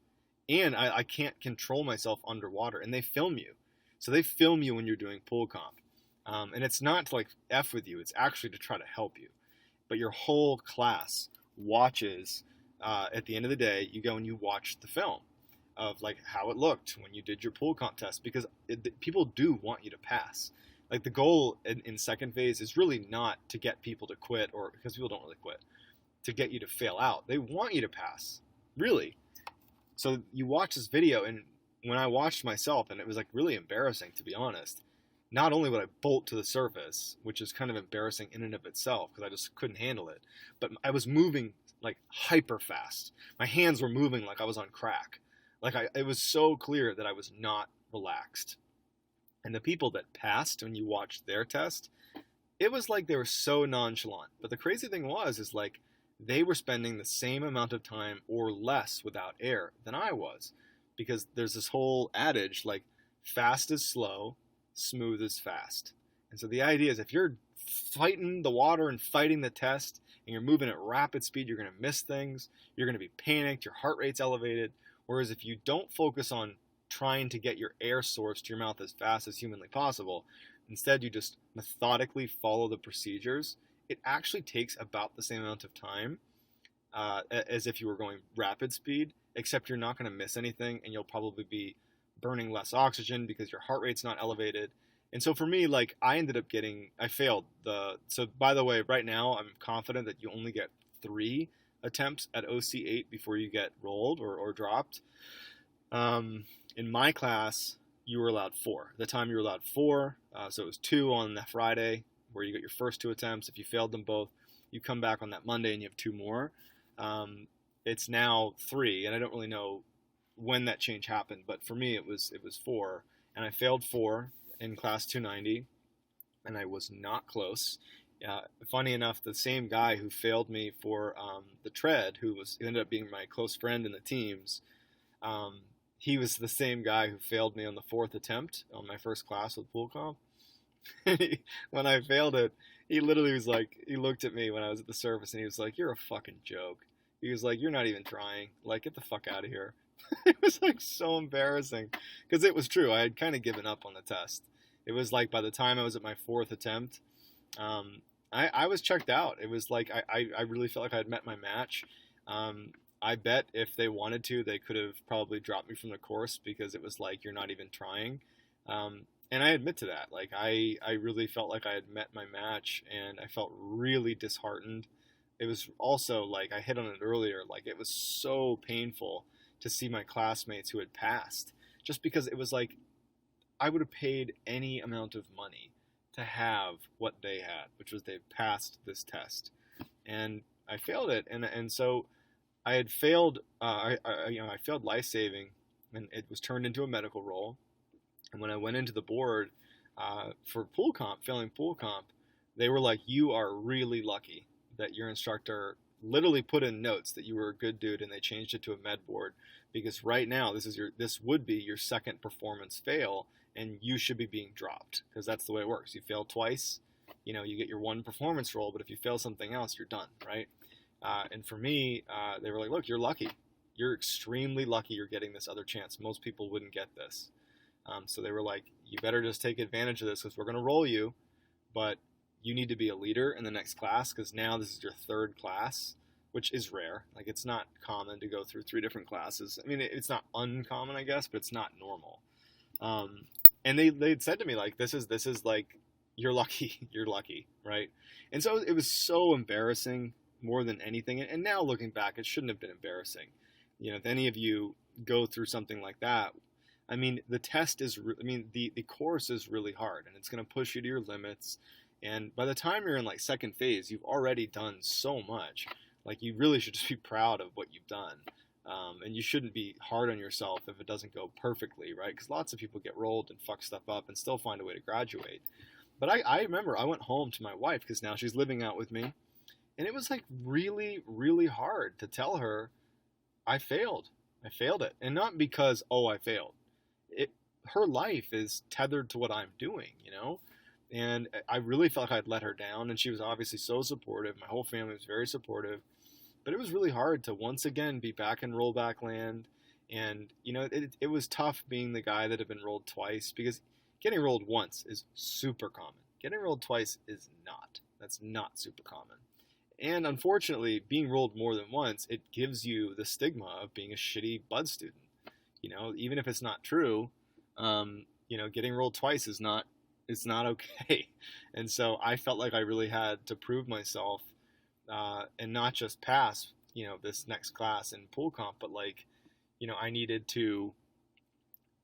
And I can't control myself underwater, and they film you. So they film you when you're doing pool comp. And it's not to like F with you, it's actually to try to help you. But your whole class watches at the end of the day, you go and you watch the film of like how it looked when you did your pool comp test, because people do want you to pass. Like the goal in second phase is really not to get people to quit, or because people don't really quit, to get you to fail out. They want you to pass, really. So you watch this video, and when I watched myself, and it was like really embarrassing, to be honest. Not only would I bolt to the surface, which is kind of embarrassing in and of itself because I just couldn't handle it, but I was moving like hyper fast. My hands were moving like I was on crack. Like it was so clear that I was not relaxed. And the people that passed, when you watched their test, it was like they were so nonchalant. But the crazy thing is like they were spending the same amount of time or less without air than I was, because there's this whole adage like fast is slow, smooth is fast. And so the idea is if you're fighting the water and fighting the test and you're moving at rapid speed, you're going to miss things, you're going to be panicked, your heart rate's elevated. Whereas if you don't focus on trying to get your air source to your mouth as fast as humanly possible, instead you just methodically follow the procedures, it actually takes about the same amount of time as if you were going rapid speed, except you're not going to miss anything, and you'll probably be burning less oxygen because your heart rate's not elevated. And so for me, like I failed so by the way, right now I'm confident that you only get 3 attempts at OC8 before you get rolled or dropped. In my class, you were allowed 4. At the time you were allowed 4, so it was 2 on the Friday where you got your first 2 attempts. If you failed them both, you come back on that Monday and you have 2 more. It's now 3, and I don't really know when that change happened, but for me it was 4, and I failed 4 in class 290, and I was not close. Funny enough, the same guy who failed me for the tread, who ended up being my close friend in the teams, he was the same guy who failed me on the 4th attempt on my first class with pool comp. When I failed it, he literally was like, he looked at me when I was at the surface and he was like, "You're a fucking joke." He was like, "You're not even trying. Like, get the fuck out of here." It was like so embarrassing because it was true. I had kind of given up on the test. It was like by the time I was at my 4th attempt, I was checked out. It was like I really felt like I had met my match. I bet if they wanted to, they could have probably dropped me from the course because it was like, you're not even trying. And I admit to that. Like I really felt like I had met my match, and I felt really disheartened. It was also like, I hit on it earlier, like it was so painful to see my classmates who had passed, just because it was like I would have paid any amount of money to have what they had, which was they passed this test, and I failed it, and so I had failed. I failed Lifesaving, and it was turned into a medical role. And when I went into the board for pool comp, failing pool comp, they were like, "You are really lucky that your instructor literally put in notes that you were a good dude, and they changed it to a med board, because right now this would be your second performance fail, and you should be being dropped, because that's the way it works. You fail twice, you get your 1 performance roll, but if you fail something else, you're done, right?" And for me, they were like, "Look, you're lucky. You're extremely lucky you're getting this other chance. Most people wouldn't get this." So they were like, "You better just take advantage of this, because we're going to roll you, but you need to be a leader in the next class, because now this is your 3rd class," which is rare. Like, it's not common to go through 3 different classes. I mean, it's not uncommon, I guess, but it's not normal. And they'd said to me, like, this is like, you're lucky, you're lucky, right? And so it was so embarrassing more than anything. And now looking back, it shouldn't have been embarrassing. If any of you go through something like that, I mean, the test is, the course is really hard, and it's going to push you to your limits. And by the time you're in like second phase, you've already done so much. Like, you really should just be proud of what you've done. And you shouldn't be hard on yourself if it doesn't go perfectly, right? Because lots of people get rolled and fuck stuff up and still find a way to graduate. But I remember I went home to my wife, because now she's living out with me. And it was like really, really hard to tell her I failed. I failed it. And not because, I failed. Her life is tethered to what I'm doing, And I really felt like I'd let her down. And she was obviously so supportive. My whole family was very supportive. But it was really hard to once again be back in rollback land. And, it was tough being the guy that had been rolled twice, because getting rolled once is super common. Getting rolled twice is not. That's not super common. And unfortunately, being rolled more than once, it gives you the stigma of being a shitty bud student. Even if it's not true, getting rolled twice is not, it's not okay. And so I felt like I really had to prove myself, and not just pass, this next class in pool comp, but like, I needed to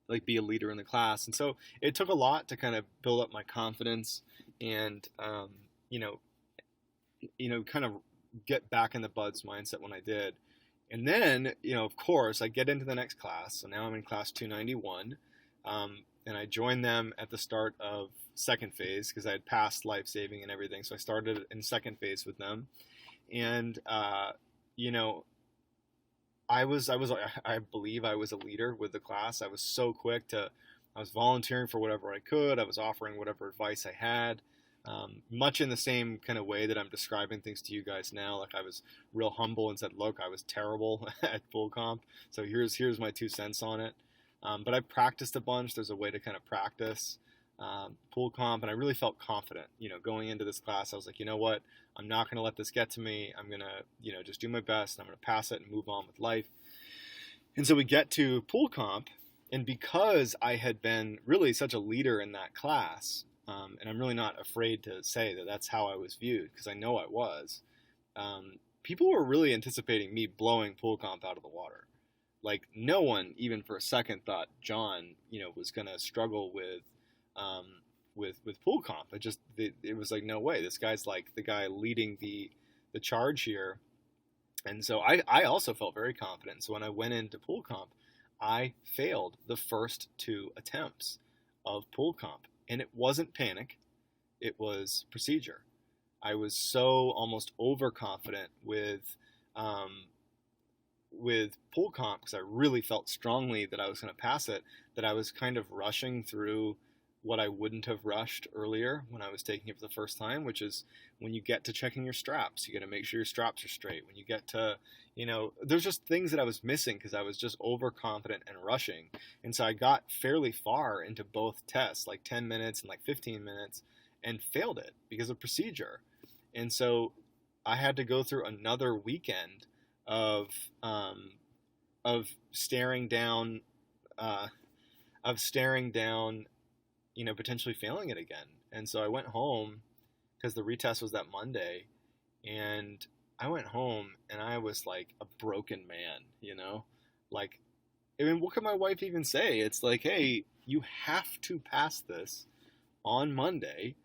like be a leader in the class. And so it took a lot to kind of build up my confidence and, kind of get back in the buds mindset when I did. And then, of course, I get into the next class. So now I'm in class 291. And I joined them at the start of second phase because I had passed Lifesaving and everything. So I started in second phase with them. And, I believe I was a leader with the class. I was volunteering for whatever I could. I was offering whatever advice I had. Much in the same kind of way that I'm describing things to you guys now. Like I was real humble and said, look, I was terrible at pool comp. So here's my 2 cents on it. But I practiced a bunch. There's a way to kind of practice pool comp. And I really felt confident, going into this class. I was like, you know what? I'm not going to let this get to me. I'm going to, just do my best. And I'm going to pass it and move on with life. And so we get to pool comp. And because I had been really such a leader in that class, and I'm really not afraid to say that that's how I was viewed, because I know I was, people were really anticipating me blowing pool comp out of the water. Like no one, even for a second, thought John, was going to struggle with pool comp. It was like, no way. This guy's like the guy leading the charge here. And so I also felt very confident. So when I went into pool comp, I failed the first 2 attempts of pool comp. And it wasn't panic. It was procedure. I was so almost overconfident with pool comp because I really felt strongly that I was going to pass it, that I was kind of rushing through what I wouldn't have rushed earlier when I was taking it for the first time, which is when you get to checking your straps, you got to make sure your straps are straight. When you get to, there's just things that I was missing because I was just overconfident and rushing. And so I got fairly far into both tests, like 10 minutes and like 15 minutes, and failed it because of procedure. And so I had to go through another weekend of staring down, potentially failing it again. And so I went home because the retest was that Monday, and I went home and I was like a broken man, like, I mean, what could my wife even say? It's like, hey, you have to pass this on Monday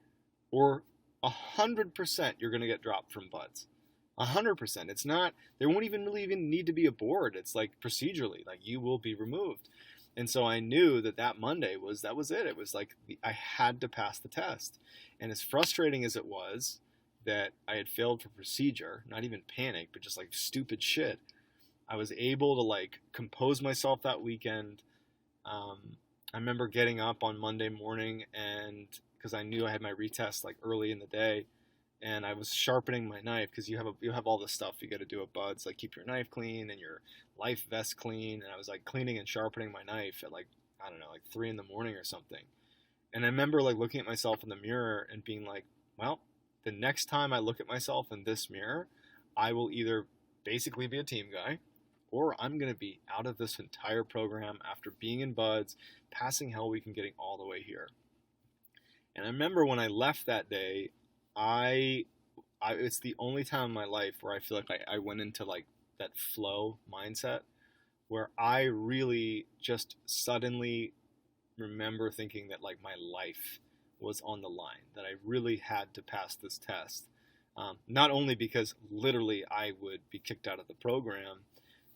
or 100% you're going to get dropped from buds. 100%. It's not, there won't even really even need to be a board. It's like procedurally, like you will be removed. And so I knew that Monday that was it. It was like I had to pass the test. And as frustrating as it was that I had failed for procedure, not even panic, but just like stupid shit, I was able to like compose myself that weekend. I remember getting up on Monday morning, and because I knew I had my retest like early in the day, and I was sharpening my knife because you have all this stuff you got to do at buds, like keep your knife clean and your life vest clean. And I was like cleaning and sharpening my knife at like, I don't know, like 3 a.m. or something. And I remember like looking at myself in the mirror and being like, well, the next time I look at myself in this mirror, I will either basically be a team guy, or I'm going to be out of this entire program after being in buds, passing Hell Week and getting all the way here. And I remember when I left that day, it's the only time in my life where I feel like I went into like that flow mindset where I really just suddenly remember thinking that like my life was on the line, that I really had to pass this test. Not only because literally I would be kicked out of the program,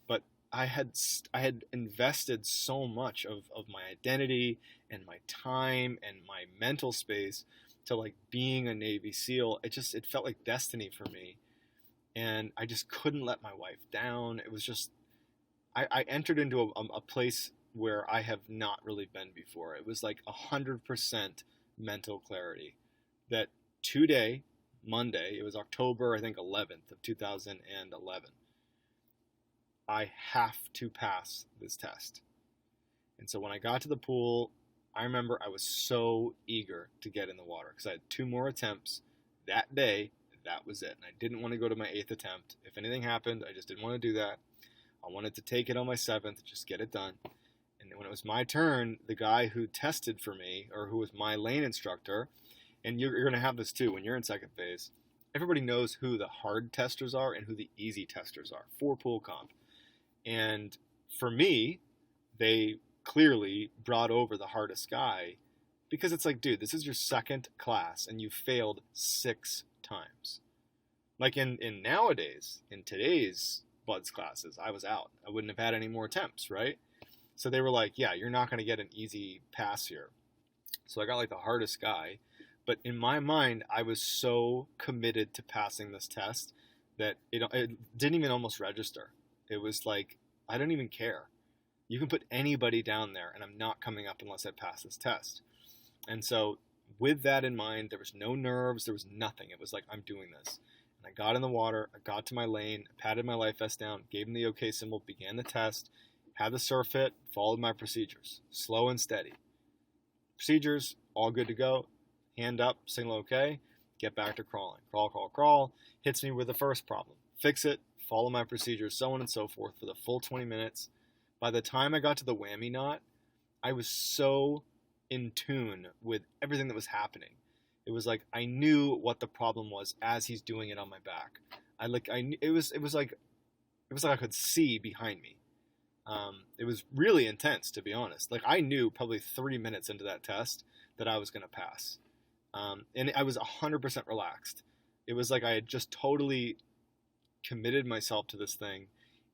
but I had invested so much of my identity and my time and my mental space to like being a Navy SEAL. It felt like destiny for me. And I just couldn't let my wife down. It was just, I entered into a place where I have not really been before. It was like 100% mental clarity that today, Monday, it was October, I think 11th of 2011. I have to pass this test. And so when I got to the pool, I remember I was so eager to get in the water because I had 2 more attempts that day, that was it. And I didn't want to go to my 8th attempt. If anything happened, I just didn't want to do that. I wanted to take it on my 7th, just get it done. And then when it was my turn, the guy who tested for me, or who was my lane instructor, and you're going to have this too when you're in second phase, everybody knows who the hard testers are and who the easy testers are for pool comp. And for me, they clearly brought over the hardest guy, because it's like, dude, this is your 2nd class and you failed 6 times. Like in nowadays, in today's buds classes, I was out. I wouldn't have had any more attempts, right? So they were like, yeah, you're not going to get an easy pass here. So I got like the hardest guy. But in my mind, I was so committed to passing this test that it didn't even almost register. It was like, I don't even care. You can put anybody down there, and I'm not coming up unless I pass this test. And so with that in mind, there was no nerves. There was nothing. It was like, I'm doing this. And I got in the water. I got to my lane. I patted my life vest down, gave him the OK symbol, began the test, had the surf hit, followed my procedures. Slow and steady. Procedures, all good to go. Hand up, signal OK, get back to crawling. Crawl, crawl, crawl. Hits me with the first problem. Fix it, follow my procedures, so on and so forth for the full 20 minutes. By the time I got to the whammy knot, I was so in tune with everything that was happening. It was like I knew what the problem was as he's doing it on my back. It was like I could see behind me. It was really intense, to be honest. Like I knew probably 3 minutes into that test that I was going to pass. And I was 100% relaxed. It was like I had just totally committed myself to this thing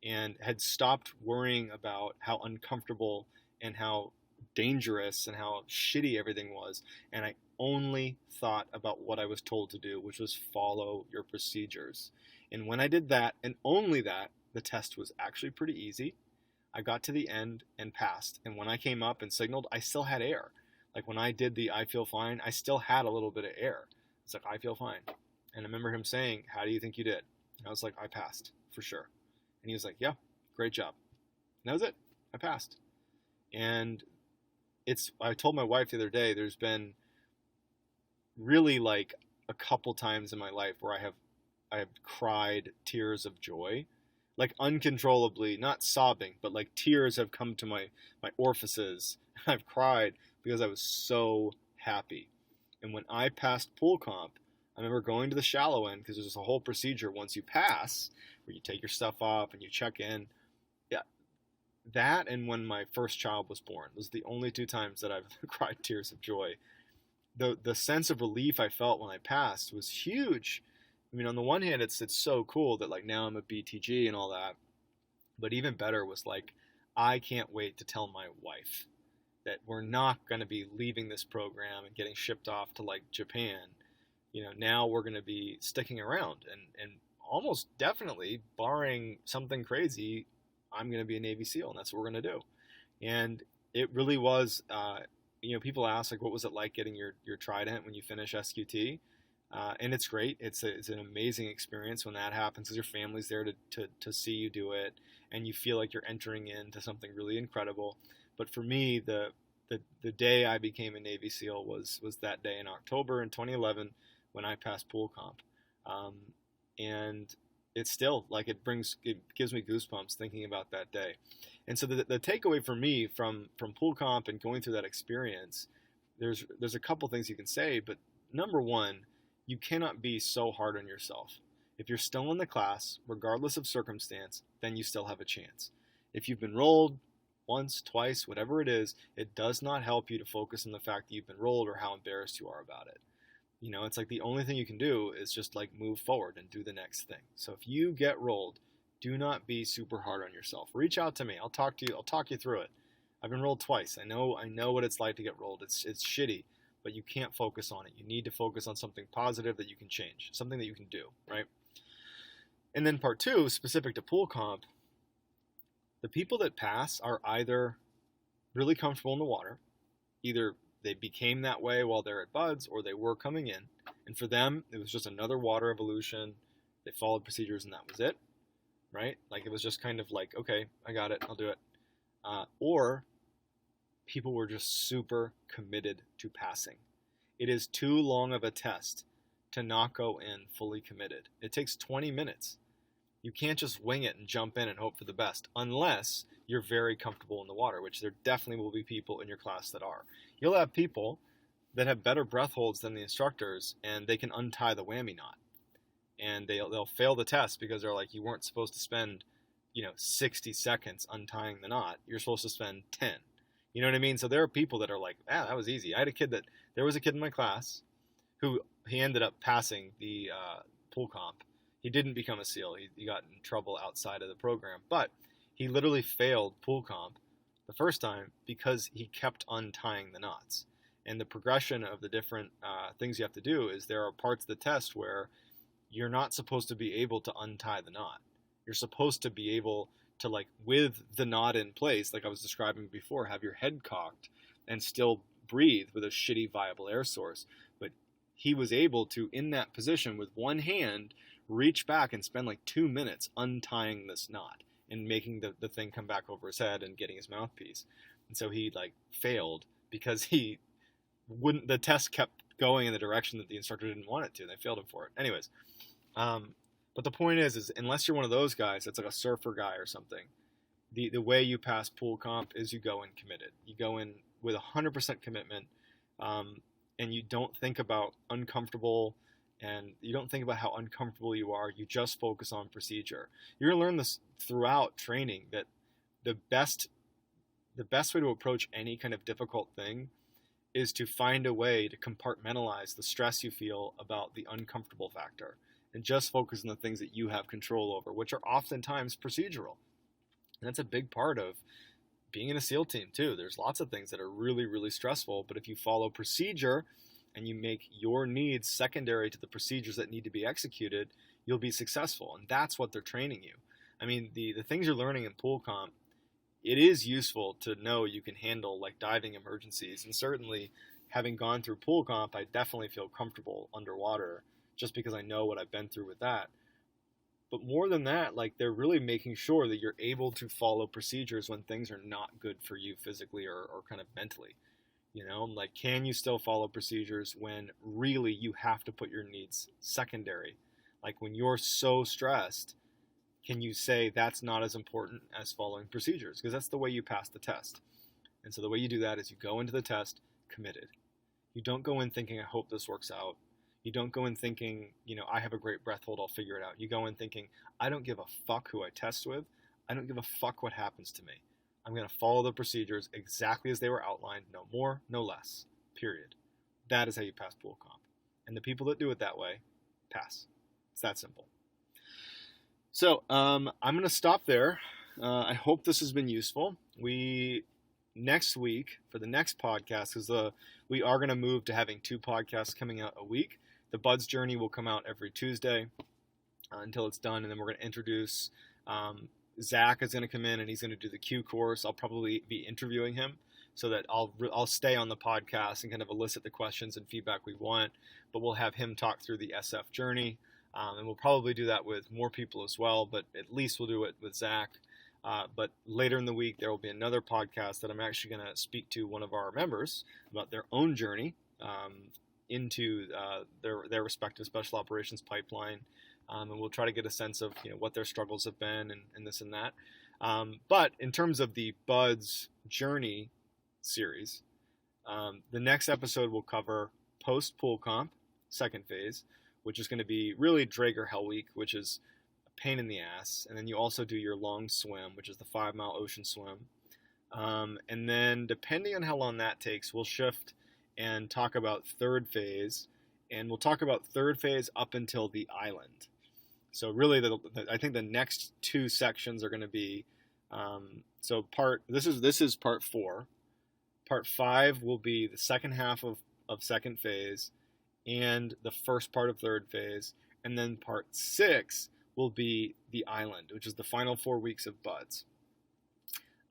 and had stopped worrying about how uncomfortable and how dangerous and how shitty everything was. And I only thought about what I was told to do, which was follow your procedures. And when I did that, and only that, the test was actually pretty easy. I got to the end and passed. And when I came up and signaled, I still had air. Like when I did the I feel fine, I still had a little bit of air. It's like, I feel fine. And I remember him saying, how do you think you did? And I was like, I passed, for sure. And he was like, yeah, great job. And that was it. I passed. And I told my wife the other day, there's been really like a couple times in my life where I have cried tears of joy, like uncontrollably, not sobbing, but like tears have come to my orifices. I've cried because I was so happy. And when I passed pool comp, I remember going to the shallow end, because there's a whole procedure once you pass where you take your stuff off and you check in. Yeah, that and when my first child was born, those are the only 2 times that I've cried tears of joy. The sense of relief I felt when I passed was huge. I mean, on the one hand, it's so cool that like now I'm a BTG and all that, but even better was like, I can't wait to tell my wife that we're not going to be leaving this program and getting shipped off to like Japan. You know, now we're going to be sticking around, and almost definitely, barring something crazy, I'm going to be a Navy SEAL, and that's what we're going to do. And it really was, you know, people ask like, what was it like getting your Trident when you finish SQT? And it's great. It's an amazing experience when that happens, because your family's there to see you do it, and you feel like you're entering into something really incredible. But for me, the day I became a Navy SEAL was that day in October in 2011 when I passed pool comp. And it's still like it gives me goosebumps thinking about that day. And so the takeaway for me from pool comp and going through that experience, there's a couple things you can say, but number one, you cannot be so hard on yourself. If you're still in the class, regardless of circumstance, then you still have a chance. If you've been rolled once, twice, whatever it is, it does not help you to focus on the fact that you've been rolled or how embarrassed you are about it. You know, it's like the only thing you can do is just like move forward and do the next thing. So if you get rolled, do not be super hard on yourself. Reach out to me. I'll talk to you. I'll talk you through it. I've been rolled twice. I know what it's like to get rolled. It's shitty, but you can't focus on it. You need to focus on something positive that you can change, something that you can do, right? And then part 2, specific to pool comp, the people that pass are either really comfortable in the water, either they became that way while they're at buds, or they were coming in, and for them it was just another water evolution. They followed procedures and that was it, right? Like it was just kind of like, okay, I got it, I'll do it. Or people were just super committed to passing. It is too long of a test to not go in fully committed. It takes 20 minutes. You can't just wing it and jump in and hope for the best unless you're very comfortable in the water, which there definitely will be people in your class that are. You'll have people that have better breath holds than the instructors, and they can untie the whammy knot. And they'll fail the test because they're like, you weren't supposed to spend 60 seconds untying the knot. You're supposed to spend 10. You know what I mean? So there are people that are like, that was easy. There was a kid in my class who he ended up passing the pool comp. He didn't become a SEAL. He got in trouble outside of the program. But he literally failed pool comp the first time because he kept untying the knots. And the progression of the different things you have to do is there are parts of the test where you're not supposed to be able to untie the knot. You're supposed to be able to, like, with the knot in place, like I was describing before, have your head cocked and still breathe with a shitty viable air source. But he was able to, in that position, with one hand, reach back and spend like 2 minutes untying this knot and making the thing come back over his head and getting his mouthpiece. And so he failed because the test kept going in the direction that the instructor didn't want it to. They failed him for it. Anyways, but the point is unless you're one of those guys that's like a surfer guy or something, the way you pass pool comp is you go in committed. You go in with 100% commitment, and you don't think about uncomfortable, and you don't think about how uncomfortable you are. You just focus on procedure. You're going to learn this throughout training, that the best way to approach any kind of difficult thing is to find a way to compartmentalize the stress you feel about the uncomfortable factor and just focus on the things that you have control over, which are oftentimes procedural. And that's a big part of being in a SEAL team too. There's lots of things that are really, really stressful, but if you follow procedure and you make your needs secondary to the procedures that need to be executed, you'll be successful. And that's what they're training you. I mean, the things you're learning in pool comp, it is useful to know you can handle like diving emergencies. And certainly having gone through pool comp, I definitely feel comfortable underwater just because I know what I've been through with that. But more than that, like, they're really making sure that you're able to follow procedures when things are not good for you physically or kind of mentally. Like, can you still follow procedures when really you have to put your needs secondary? Like, when you're so stressed, can you say that's not as important as following procedures? Because that's the way you pass the test. And so the way you do that is you go into the test committed. You don't go in thinking, I hope this works out. You don't go in thinking, I have a great breath hold, I'll figure it out. You go in thinking, I don't give a fuck who I test with. I don't give a fuck what happens to me. I'm going to follow the procedures exactly as they were outlined, no more, no less, period. That is how you pass pool comp. And the people that do it that way, pass. It's that simple. So I'm going to stop there. I hope this has been useful. Next week, for the next podcast, because we are going to move to having 2 podcasts coming out a week. The Buds Journey will come out every Tuesday until it's done, and then we're going to introduce Zach is going to come in, and he's going to do the Q course. I'll probably be interviewing him so that I'll stay on the podcast and kind of elicit the questions and feedback we want, but we'll have him talk through the SF journey, and we'll probably do that with more people as well, but at least we'll do it with Zach. But later in the week, there will be another podcast that I'm actually going to speak to one of our members about their own journey into their respective special operations pipeline. And we'll try to get a sense of what their struggles have been and this and that. But in terms of the Buds Journey series, the next episode will cover post-pool comp, second phase, which is going to be really Draeger Hell Week, which is pain in the ass, and then you also do your long swim, which is the 5-mile ocean swim, and then depending on how long that takes, we'll shift and talk about third phase, and we'll talk about third phase up until the island. So really, I think the next 2 sections are going to be this is part 4. Part 5 will be the second half of second phase and the first part of third phase, and then part 6 will be the island, which is the final 4 weeks of Buds.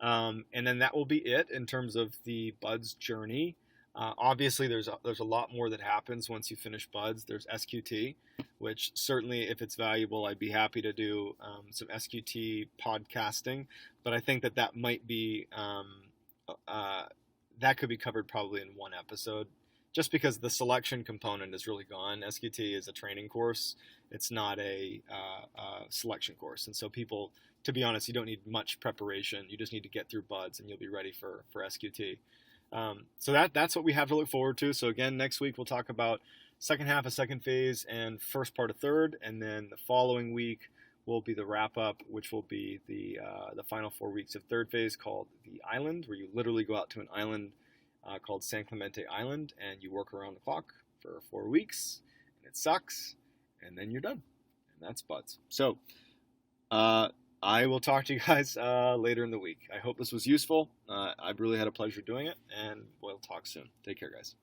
And then that will be it in terms of the Buds journey. Obviously, there's a lot more that happens once you finish Buds. There's SQT, which certainly, if it's valuable, I'd be happy to do some SQT podcasting. But I think that might be that could be covered probably in one episode. just because the selection component is really gone. SQT is a training course. It's not a selection course. And so people, to be honest, you don't need much preparation. You just need to get through buds and you'll be ready for SQT. So that's what we have to look forward to. So again, next week we'll talk about second half of second phase and first part of third. And then the following week will be the wrap up, which will be the final 4 weeks of third phase, called the island, where you literally go out to an island called San Clemente Island, and you work around the clock for 4 weeks, and it sucks, and then you're done, and that's buds. So I will talk to you guys later in the week. I hope this was useful. I've really had a pleasure doing it, and we'll talk soon. Take care, guys.